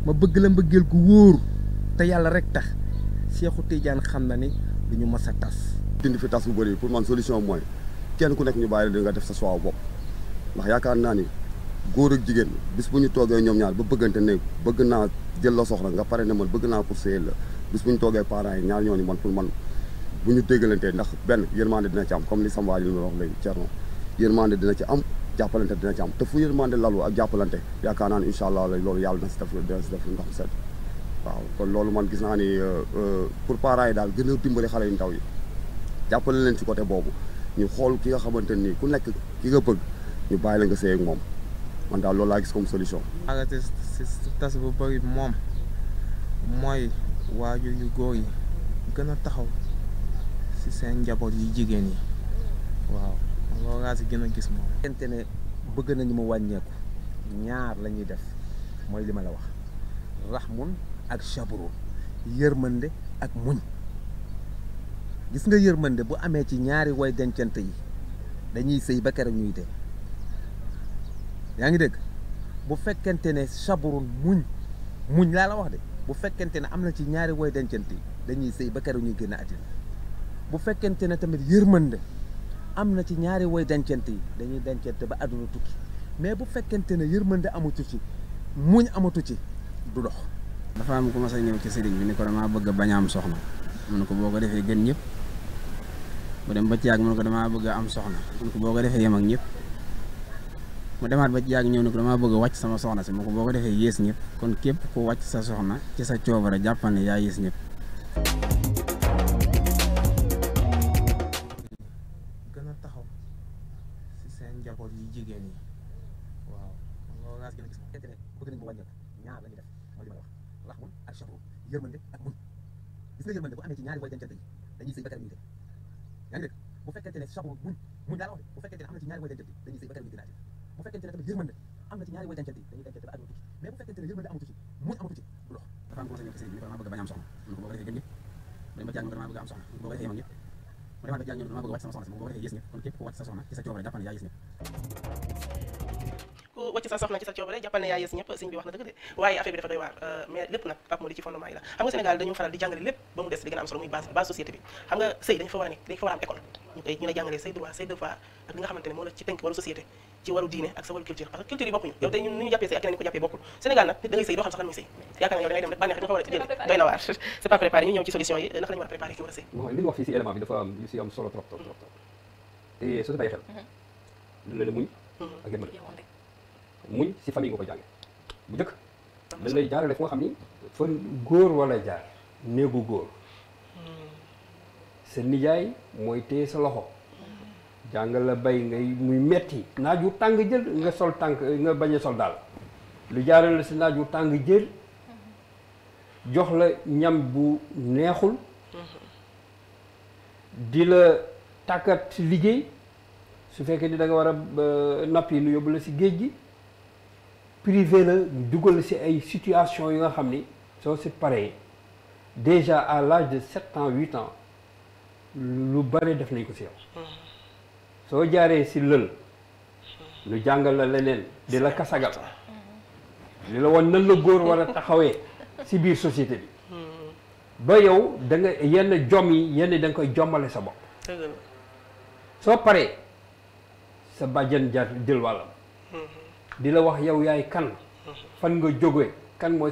ma bëgg la mbëggeel gu wóor te yàlla rek tax Seexu Tijaan xam na ni duñu mës a tas. dindi fi tas bu bëri pour man solution mooy kenn ku nekk ñu bàyyi la nga def sa choix bopp ndax yaakaar naa ni góor ak jigéen bis bu ñu toogee ñoom ñaar ba bëggante ne bëgg naa jël la soxla nga pare ne man bëgg naa pour sëyal la bis bu ñu toogee parents yi ñaar ñoo ni man pour man bu ñu déggalantee ndax benn yërmande dina ci am comme li sama waa ji li ma wax léegi Thierno yërmande dina ci am jàppalante dina ci am te fu yërmande lalu ak jàppalante yaakaar naa ni incha allah loolu yàlla dina si def ndox set waaw kon loolu man gis naa ni pour parents yi daal gën a dimbali xale yu ndaw yi jàppale leen ci côté boobu ñu xool ki nga xamante ni ku nekk ki nga bëgg ñu bàyyi la nga sëy ak moom man daal loolu laa gis comme solution. arrêté si tas bu bëri moom mooy waajur yu góor yi gën a taxaw si seen njaboot yu jigéen yi waaw loolu laa si gën a gis moom. xamante ne bëgg nañu mu wàññeeku ñaar la ñuy def mooy li ma la wax raxmun ak sabrun yërmande ak muñ gis nga yërmande bu amee ci ñaari way dencante yi dañuy sëy ba keroog ñuy dee yaa ngi dégg bu fekkente ne sabrun muñ laa la wax de bu fekkente ne am na ci ñaari way dencante yi dañuy sëy ba keroog ñuy génn àddina bu fekkente ne tamit yërmande am na ci ñaari way dencante yi dañuy dencante ba àdduna tukki mais bu fekkente ne yërmande amatu ci muñ amatu ci du dox. dafa am ku ma sa ñëw ci sëriñ bi ni ko damaa bëgg a bañ a am soxna mu ne ko boo ko defee gën ñëpp mu dem ba ci yàgg mu ne ko damaa bëgg a am soxna mu ne ko boo ko defee yem ak ñëpp mu demaat ba ci yàgg ñëw ne ko damaa bëgg a wàcc sama soxna si mu ne ko boo ko defee yées ñëpp kon képp ku wàcc sa soxna ci sa coobara jàppal ne yaa yées ñëpp. gën a taxaw si seen njaboot yu jigéen yi waaw loolu laa si gën a gis fekkente ne bëgg nañ mu wàññeeku ñaar la ñuy def mooy li ma la wax raxmun ak sabrun yërmande ak muñ gis nga yërmande bu amee ci ñaari way dencante yi dañuy sëy ba keroog ñuy dee yaa ngi dégg bu fekkente ne sabrun muñ laa la wax de bu fekkente ne am na ci ñaari way dencante yi dañuy sëy ba keroog ñuy génn àddina bu fekkente ne tamit yërmande am na ci ñaari way dencante yi dañuy dencante ba àdduna tukki mais bu fekkente ne yërmande amatu ci muñ amatu ci du dox. dafa am ko sa ñëw ci sëriñ bi ni ko damaa bëgg a bañ a am soxna mu ne ko boo ko defee gën ñëpp mu dem ba ci yàgg mu ne damaa bëgg a am soxna mu ne ko boo ko defee yem ak ñëpp mu demaat ba ci yàgg ñëw ne damaa bëgg a wàcc sama soxna si mu ne ko boo ko defee yées ñëpp kon képp ku wàcc sa soxna ci sa coobare jàppal ne yaa yées ñëpp. ku wàcc sa soxna ci sa coobare jàppal ne yaa yées ñëpp sëñ bi wax na dëgg de waaye affaire bi dafa doy waar mais lépp nag Pape Mody ci fondement yi la xam nga Sénégal dañu faral di jàngale lépp ba mu des li gën a am solo muy base société bi xam nga sëy dañu fa war a nekk dañu fa war a am école ñu lay jàngalee say droit say devoir ak li nga xamante ne moo la ci tënk waru société ci waru diine ak sa waru culture parce que culture yi bokkuñu yow tey ñun ni ñu jàppee sëy ak keneen ñu ko jàppee bokkul Sénégal nag nit da ngay sëy doo xam sax lan muy sëy yaakaar nga yow da ngay dem rek bànneex nga fa war a jëlee doy na waar c'est pas préparé ñu ñëw ci solution yi naka la ñu war a préparé ki war a sëy li nga wax fii si élément bi dafa am yu si am solo trop te soo si bàyyi xel lu la ne muñ ak yërmande muñ si famille nga ko jànge bu njëkk dañ lay jaarale fu nga xam ni fa góor wala jaar néegu góor sa nijaay mooy téye sa loxo jàngal la bay ngay muy metti naaju tàng jël nga sol tànk nga bañ a sol daal lu jaarale la si naaju tàng jël jox la ñam bu neexul di la tàggat si liggéey su fekkee ni da nga war a nappi nu yóbbu la si géej gi privé la dugal si ay situation yi nga xam ni soo si paree déjà à l'âge de 7 ans 8 ans lu bare def nañ ko si yow soo jaaree si lël lu jàngal la leneen di la kasagal li la woon nan la góor war a taxawee si biir société bi ba yow da nga yenn jom yi yenn da nga koy jommale sa bopp soo paree sa bàjjan jar jël wàllam di la wax yow yaay kan fan nga jóge kan mooy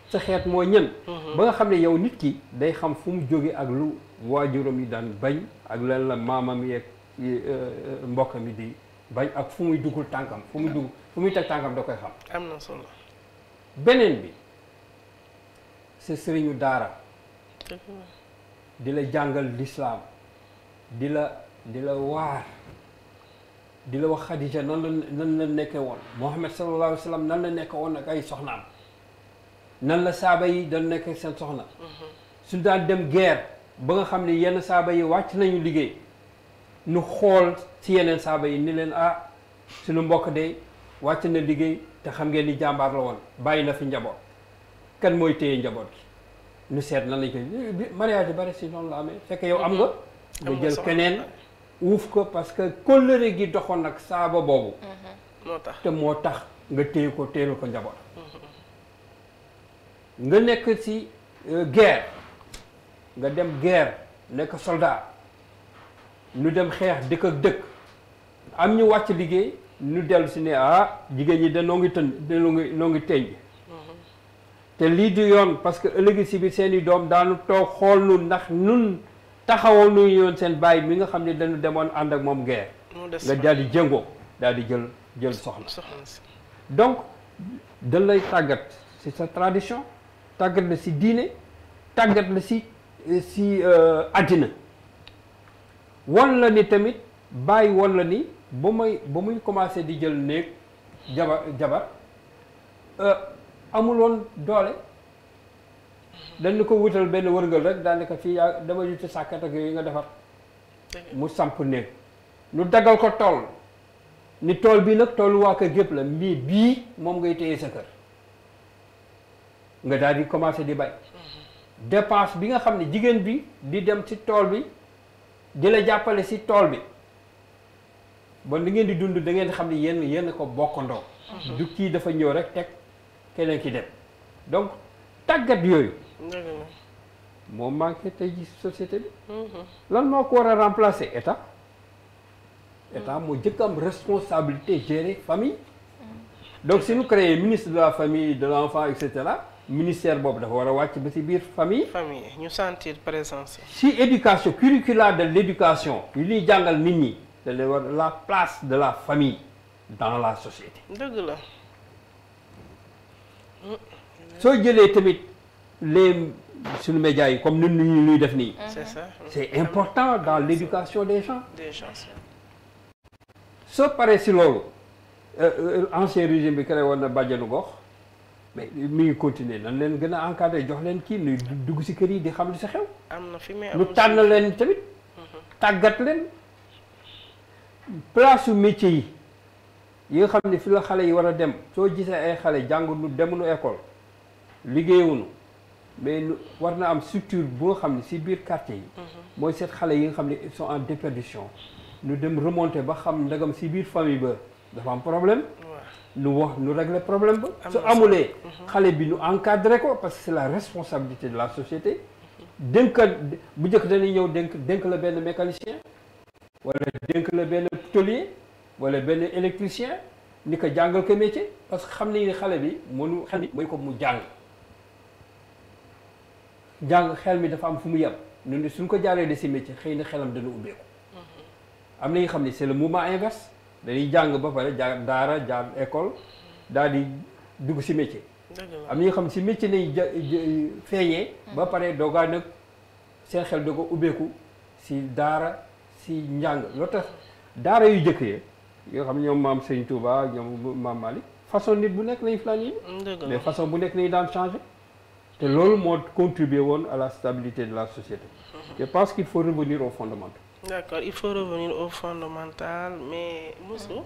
sa xeet mooy ñen ba nga xam ne yow nit ki day xam fu mu jóge ak lu waajuram yi daan bañ ak lan la maamam yeeg mbokkam yi di bañ ak fu muy duggul tànkam fu muy teg tànkam da koy xam am na solo beneen bi sa sëriñu daara di la jàngal lislaam di la waar di la wax Xadija nan la nekkee woon Muhammad sallallahu alayhi wa sallam nan la nekkee woon ak ay soxnaam nan la saaba yi dañ nekk seen soxna suñ daan dem guerre ba nga xam ne yenn saaba yi wàcc nañu liggéey nu xool ci yeneen saaba yi ni leen suñu mbokk de wàcc na liggéey te xam ngeen ni jàmbaar la woon bàyyi na fi njaboot kan mooy téye njaboot gi nu seet nan lañ koy mariage yi bari si noonu la amee fekk yow am nga jël keneen uuf ko parce que kóllëre gi doxoon nag saaba boobu moo tax te moo tax nga téye ko téelu ko njaboot nga nekk ci guerre nga dem guerre nekk soldat ñu dem xeex dëkk ak dëkk am ñu wàcc liggéey ñu dellu si ne jigéen ñi de noo ngi tën de noo ngi teñ te lii du yoon parce que ëllëgi si biir seen i doom daanu toog xool nu ndax nun taxawal nu yoon seen bàyyi mi nga xam ne dañu demoon ànd ak moom guerre nga daal di jëngoo daal di jël soxna donc dañ lay tàggat ci sa tradition tàggat la ci diine tàggat la ci àddina wan la ni tamit bàyyi wan la ni ba muy commencé di jël néeg jabar amuloon doole dañ ko wutal benn wërngal rek daanaka fii yaa dama yuti sàkkat ak yooyu nga defar mu samp néeg nu dagal ko tool ni tool bii nag toolu waa kër gépp la mbii bii moom ngay téye sa kër nga daal di commencé di bay dépense bi nga xam ne jigéen bi di dem ci tool bi di la jàppale ci tool bi bon li ngeen di dund da ngeen di xam ne yéen ko bokkandoo du kii dafa ñëw rek teg keneen ki dem donc tàggat yooyu moo manqué tey ji société bi lan moo ko war a remplacer état moo jëkk am responsabilité gérer famille donc si ñu créé ministre de la famille de l'enfant et cetera ministère boobu dafa war a wàcc ba ci biir famille ñu sentir présence si éducation curriculaire de l'éducation yu ñuy jàngal nit ñi da lay war la place de la famille dans la société dëgg la soo jëlee tamit les suñu médias yi comme ñun ñu ñuy def nii c'est ça c'est important dans l'éducation des gens soo paree si loolu ancien régime bi créé woon na bàjjanu gox mais mi ngi continuer nan leen gën a encadré jox leen kii nuy dugg si kër yi di xam li sa xew am na fi mais lu tànn leen tamit tàggat leen place su métier yi nga xam ne fi la xale yi war a dem soo gisee ay xale jànguñu demuñu école liggéeyuñu mais war na am structure bu nga xam ne si biir quartier yi mooy seet xale yi nga xam ne ils sont en déperdition ñu dem remonter ba xam ndagam si biir famille ba dafa am problème nu régler problème ba su amulee xale bi nu encadré ko parce que c'est la responsabilité de la société dénk bu njëkk dañuy ñëw dénk la benn mécanicien wala dénk la benn tôlier wala benn électricien ni ko jàngal ko métier parce que xam nañ ni xale bi mënu xel mi mooy ko mu jàng xel mi dafa am fu mu yem ñun suñ ko jaaree de si métier xëy na xelam dana ubbeeku am na nga xam ne c'est le mouvement inverse dañuy jàng ba pare jaar daara jaar école daal di dugg si métier am na nga xam ne si métier nañ feeñee ba pare doogaa nag seen xel da ko ubbeeku si daara si njàng loo tax daara yu jëkk yee yoo xam ne ñoom maam Sëñ Touba ñoom maam Malick façon nit bu nekk lañu planifié mais façon bu nekk lañu daan changé te loolu moo contribué woon à la stabilité de la société je pense qu'il faut revenir aux fondamentaux. D'accord, il faut revenir au fondamental mais Moussou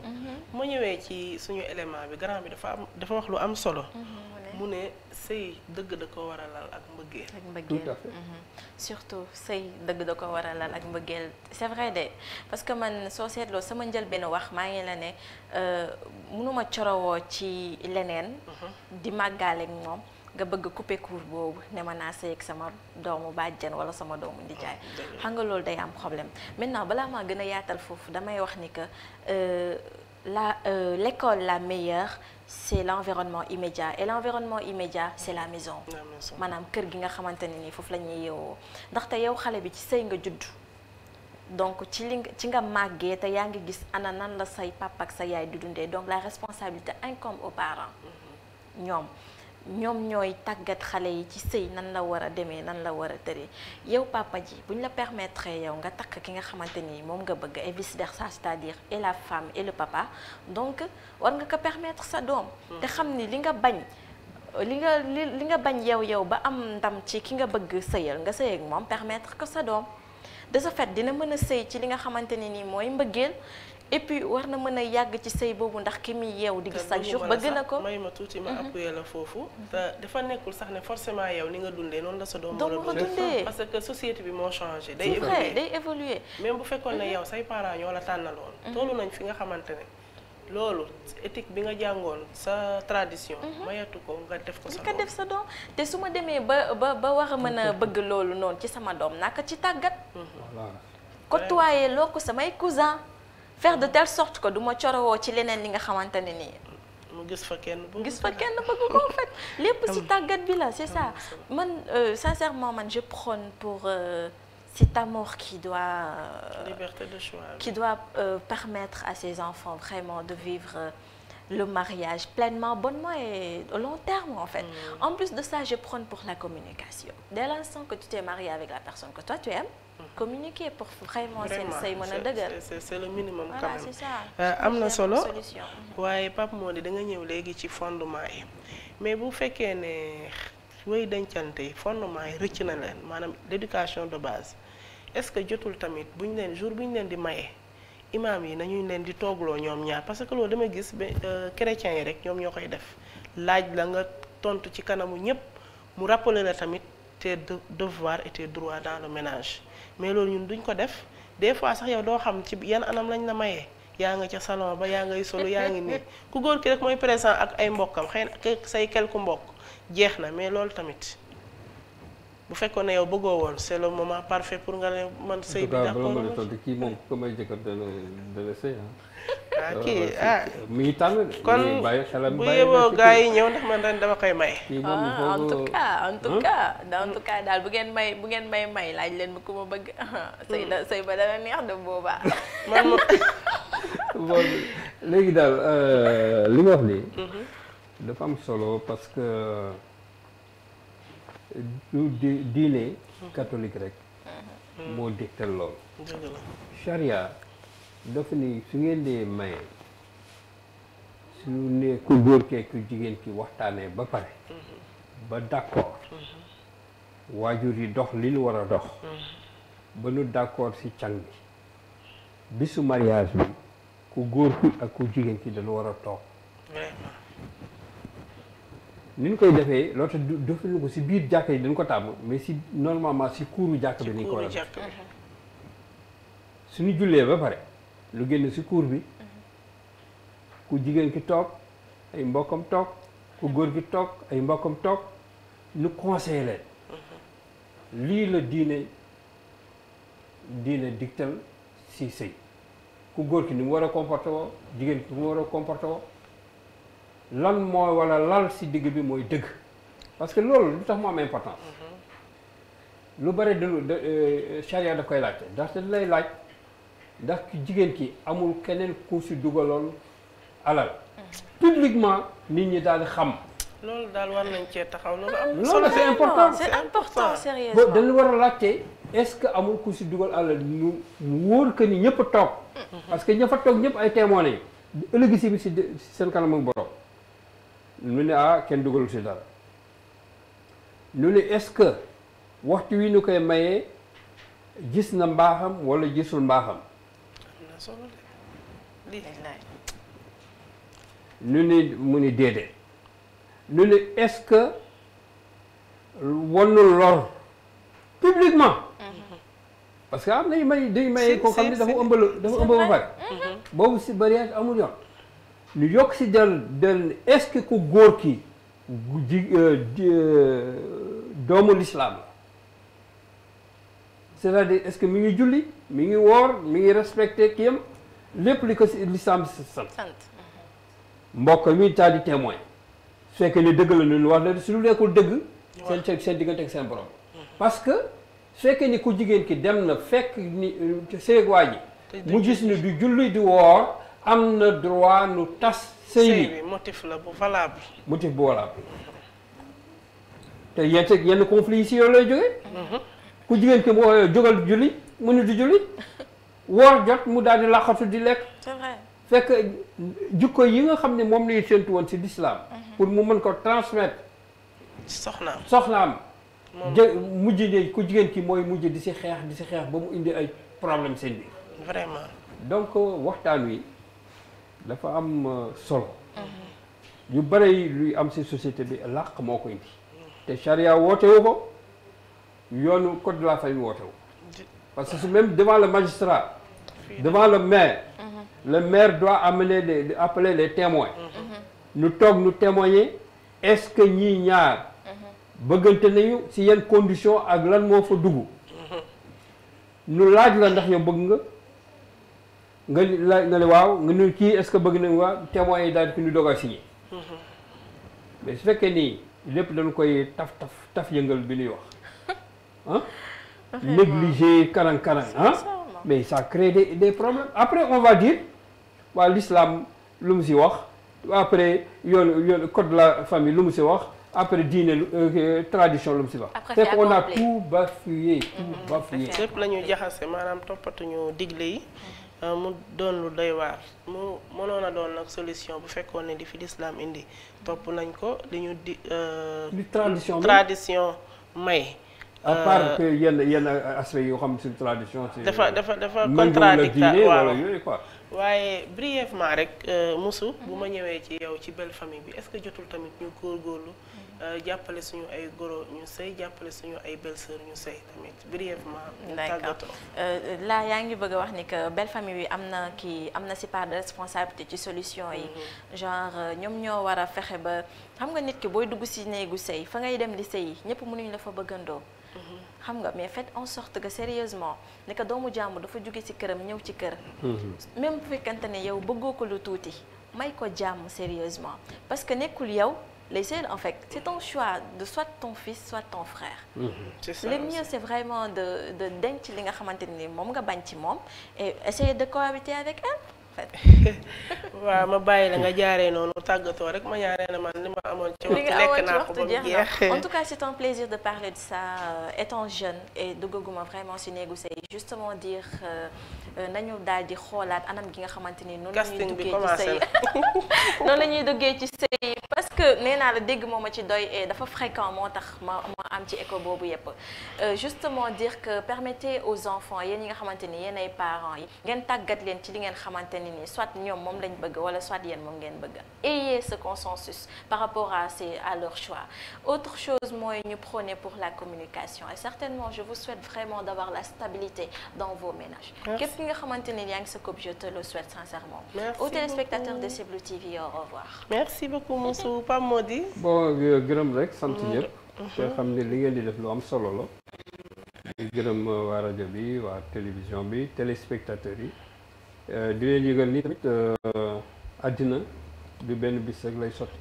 ma ñëwee ci suñu élément bi grand bi dafa wax lu am solo mu ne sëy dëgg da ko war a lal ak mbëggeel tout à fait surtout sëy dëgg da ko war a lal ak mbëggeel c'est vrai de parce que man soo seetloo sama njëlbéenu wax maa ngi la ne mënuma corowoo ci leneen di màggaaleeg moom nga bëgg couper court boobu ne ma naa sëy ak sama doomu bàjjen wala sama doomu ndijaay xam nga loolu day am problème maintenant balaa maa gën a yaatal foofu damay wax ni que l'école la meilleure c'est l'environnement immédiat et l'environnement immédiat c'est la maison maanaam kër gi nga xamante ne nii foofu la ñuy yeewoo ndaxte yow xale bi ci sëy nga judd donc ci nga màggee te yaa ngi gis ana nan la say papa ak sa yaay di dundee donc la responsabilité incombe aux parents ñoom ñooy tàggat xale yi ci sëy nan la war a demee nan la war a tëree yow papa ji bu ñu la permettre yow nga takk ki nga xamante ni moom nga bëgg et vice versa c'est-à-dire et la femme et le papa donc war nga ko permettre sa doom te xam ni li nga bañ li nga bañ yow ba am ndam ci ki nga bëgg sëyal nga sëy ak moom permettre que sa doom de ce fait dina mën a sëy ci li nga xamante ne nii mooy mbëggeel et puis war na mën a yàgg ci sëy boobu ndax ki muy yeew di gis chaque jour bëgg na ko may ma tuuti ma appuyer la foofu te dafa nekkul sax ne forcément yow ni nga dundee noonu la sa doom war a dundee parce que société bi moo changé day évoluer même bu fekkoon ne yow say parents ñoo la tànnaloon tollu nañ fi nga xamante ne loolu éthique bi nga jàngoon sa tradition mayatu ko nga def ko sa doom te su ma demee ba war a mën a bëgg loolu noonu ci sama doom naka ci tàggat côtoyer loo ko samay cousin faire de telle sorte que du ma corowoo ci leneen li nga xamante ne nii mu gis fa kenn bëgg ko en fait lépp si tàggat bi la c'est ça man sincèrement man je prône pour cet amour qui doit liberté de choix qui doit permettre à ses enfants vraiment de vivre le mariage pleinement, bonnement et au long terme en fait. En plus de ça, je prône pour la communication. Dès l'instant que tu t'es marié avec la personne que toi tu aimes, communiquer pour vraiment say mën a dëgër. C'est le minimum quand voilà, même. c'est ça. am na solo waaye Pape Mody da nga ñëw léegi ci fondement yi mais bu fekkee ne way dencante yi fondement yi rëcc na leen maanaam l'éducation de base est-ce que jotul tamit bu ñu leen jour bu ñu leen di maye imam yi nañu leen di toogloo ñoom ñaar parce que loolu dama gis ba chrétiens yi rek ñoom ñoo koy def laaj la nga tontu ci kanamu ñëpp mu rappeler la tamit tes devoirs et tes droits dans le ménage mais loolu ñun duñ ko def des fois sax yow doo xam ci yan anam lañ la mayee yaa nga ca salon ba yaa ngay solo yaa ngi nii ku góor ki rek mooy présent ak ay mbokkam xëy na say quelques mbokk jeex na mais loolu tamit bu fekkoon ne yow bëggoo woon c'est le moment parfait pour nga ne man sëy bi d'accord kii moom ko may jëkkër dana sëy kii mi ngi tànn kon bàyyi xelam bu yeboo gars yi ñëw ndax man ren dama koy may en tout cas daal bu ngeen may laaj leen ma ku ma bëgg sëy ba dana neex de boobaa man bon léegi daal li nga wax nii dafa am solo parce que du diine catholique rek moo dictal loolu charia dafa ni su ngeen dee maye su ne ku góor kee ku jigéen ki waxtaanee ba pare ba d'accord waajur yi dox li ñu war a dox ba nu d'accord ci can bi bisu mariage bi ku góor ki ak ku jigéen ki dañu war a toog ni ñu koy defee loolu tax defuñu ko ci biir jàkka yi dañ ko tàmm mais ci normalement ci kuuru jàkka bi nañ ko war a def suñu jullee ba pare lu génn ci kuur bi ku jigéen ki toog ay mbokkam toog ku góor gi toog ay mbokkam toog ñu conseillé leen lii la diine digtal ci sëy ku góor ki ni mu war a comporté woo jigéen ki ni mu war a comporté woo lan mooy walla lal ci digg bi mooy dëgg parce que loolu lu tax mu am importance lu bari de charia daf koy laajte ndaxte da lay laaj ndax jigéen ki amul keneen ku ci dugaloon alal publiquement nit ñi daal di xam loolu daal war nañ cee taxaw loolu c'est important sérieusement dañu war a laajte est-ce que amul ku ci dugal alal ñu wóor que ni ñëpp a toog parce que ña fa toog ñëpp ay témoins lañu ëllëg si bi ci seen kanam ak borom ñu ne kenn dugalul ci dara ñu ne est-ce que waxtu wi ñu koy mayee gis na mbaaxam walla gisul mbaaxam ñu ne mu ni déedéet ñu ne est-ce que wonul lor publiquement parce que am nañu day maye koo xam ne dafa ëmb ba pare boobu ci mariage amul yoon ñu yokk ci del est-ce que ku góor ki doomu l'islam la c'est-à-dire est-ce que mi ngi julli mi ngi woor mi ngi respecté kiyam lépp li ko ci l'islam sant mbokk mi taal di témoin su fekkee ne dëgg la ñu wax la su lu nekkul dëgg seen diggante ak seen borom parce que su fekkee ni ku jigéen ki dem na fekk ni seeg waa ji mu gis ni du julli di woor am na droit nu tas sëy bi motif la bu valable te yenn conflit yi si yow lay jógee ku jigéen ki moo jógal julli mu ni du julli woor jot mu daal di laqatu di lekk c'est vrai fekk jukko yi nga xam ne moom lañuy séntu woon ci l'islam pour mu mën ko transmettre soxnaam mujj ne ku jigéen ki mooy mujj di ci xeex ba mu indi ay problème seen biir vraiment donc waxtaan wi dafa am solo yu bëri luy am ci société bi làq moo ko indi te charia wootewu ko yoonu code de la famille wootewu parce que même devant le magistrat devant le maire doit appeler les témoins ñu toog ñu témoigner est-ce que ñii ñaar bëggante nañu ci yenn condition ak lan moo fa dugg nu laaj la ndax yow bëgg nga ne waaw nga nu kii est-ce que bëgg na waa témoins yi daal di ñu doog a signé mais su fekkee nii lépp dañ koy taf yëngal bi ñuy wax négligé karang mais ça crée des problèmes après on va dire waa l'islam lu mu si wax après yoon code de la famille lu mu si wax après diine tradition lu mu si wax c'est qu'on a tout bafouillé lépp la ñu jaxase maanaam toppatuñu digle yi mu doon lu doy waar mu mënoon a doon nag solution bu fekkoon ne di fi l'islam indi topp nañ ko li ñu tradition may à part que yenn aspect yoo xam ci tradition dafa contradictoire waaw waaye brièvement rek Moussou bu ma ñëwee ci yow ci belle famille bi est-ce que jotul tamit ñu góorgóorlu jàppale suñu ay goro ñu sëy jàppale suñu ay belle-sœur ñu sëy tamit brièvement. d'accord là yaa ngi bëgg a wax ni que belle famille bi am na ci part de responsabilité ci solution yi. genre ñoom ñoo war a fexe ba xam nga nit ki booy dugg ci néegu sëy fa ngay dem di sëy ñëpp mënuñ la fa bëggandoo. xam nga mais faites en sorte que sérieusement ne que doomu jàmbur dafa jóge ci këram ñëw ci kër. même bu fekkante ne yow bëggoo ko lu tuuti may ko jàmm sérieusement parce que nekkul yow. Les seuls, en fait, c'est ton choix de soit ton fils, soit ton frère. Le mieux, c'est vraiment de denc li nga xamante ni moom nga bañ ci moom et essayer de cohabiter avec elle. waaw ma bàyyi la nga jaaree noonu tàggatoo rek ma ñaaree na man li ma amoon ci waxtu lekk naa ko ba mu jeex. En tout cas c'est un plaisir de parler de ça étant jeune et duggaguma vraiment si néegu sëy justement dire nañu daal di xoolaat anam gi nga xamante ni noonu la ñuy duggee ci sëy noonu la ñuy duggee ci sëy parce que nee naa la dégg moo ma ci doy et dafa fréquent moo tax ma am ci écho boobu yépp justement dire que permettez aux enfants yéen ñi nga xamante ni yéen ay parents yi ngeen tàggat leen ci li ngeen xamante ni soit ñoom moom lañ bëgg wala soit yéen moom ngeen bëgg ayez ce consensus par rapport à leur choix. Autre chose mooy ñu prôner pour la communication et certainement je vous souhaite vraiment d'avoir la stabilité dans vos ménages. Képp ki nga xamante ni yaa ngi sa couple je te le souhaite sincèrement. Merci aux téléspectateurs de C'est Blue TV au revoir. Merci beaucoup Moussou. Pape Mody. bon gërëm rek sant ñëpp. te xam ne li ngeen di def lu am solo la. di gërëm waa rajo bi waa télévision bi téléspectateurs yi. di leen yëgal ni tamit àddina du benn bis rek lay sotti.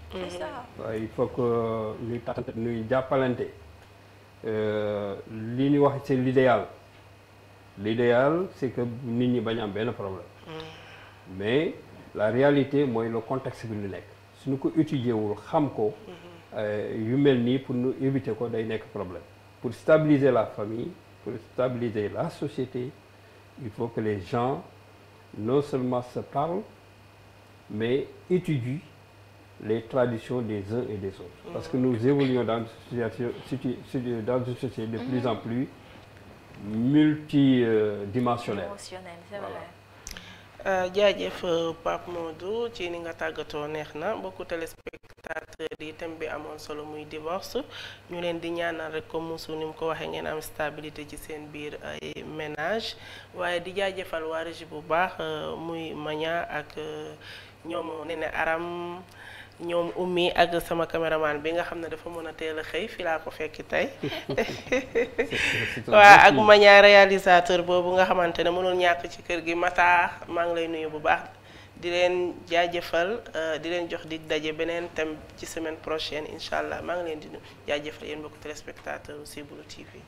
waaye il faut que ñuy taxante ñuy jàppalante li ñuy wax c'est l'idéal c'est que nit ñi bañ am benn problème mais la réalité mooy le contexte bi ñu nekk suñu ko étudier wul xam ko yu mel nii pour ñu éviter ko day nekk problème pour stabiliser la famille pour stabiliser la société il faut que les gens non seulement se parlent, mais étudient les traditions des uns et des autres. Parce que nous évoluons dans une société de plus en plus multidimensionnelle. C'est vrai. jaajëf Pape Modou ci ni nga tàggatoo neex na mbokku téléspectateurs yi thème bi amoon solo muy divorce ñu leen di ñaanal rek comme Moussou ni mu ko waxee ngeen am stabilité ci seen biir ay ménage waaye di jaajëfal waa régie bu baax muy Maña ak ñoom Nene Aram ñoom Oumy ak sama caméraman bi nga xam ne dafa mën a teel a xëy fi laa ko fekki tey waa ak Maña réalisateur boobu nga xamante ne mënul ñàkk ci kër gi Mata maa ngi lay nuyu bu baax di leen jaajëfal di leen jox dig daje beneen thème ci semaine prochaine incha allah maa ngi leen di jaajëfal yéen mbokku téléspectateur C'est Blue TV.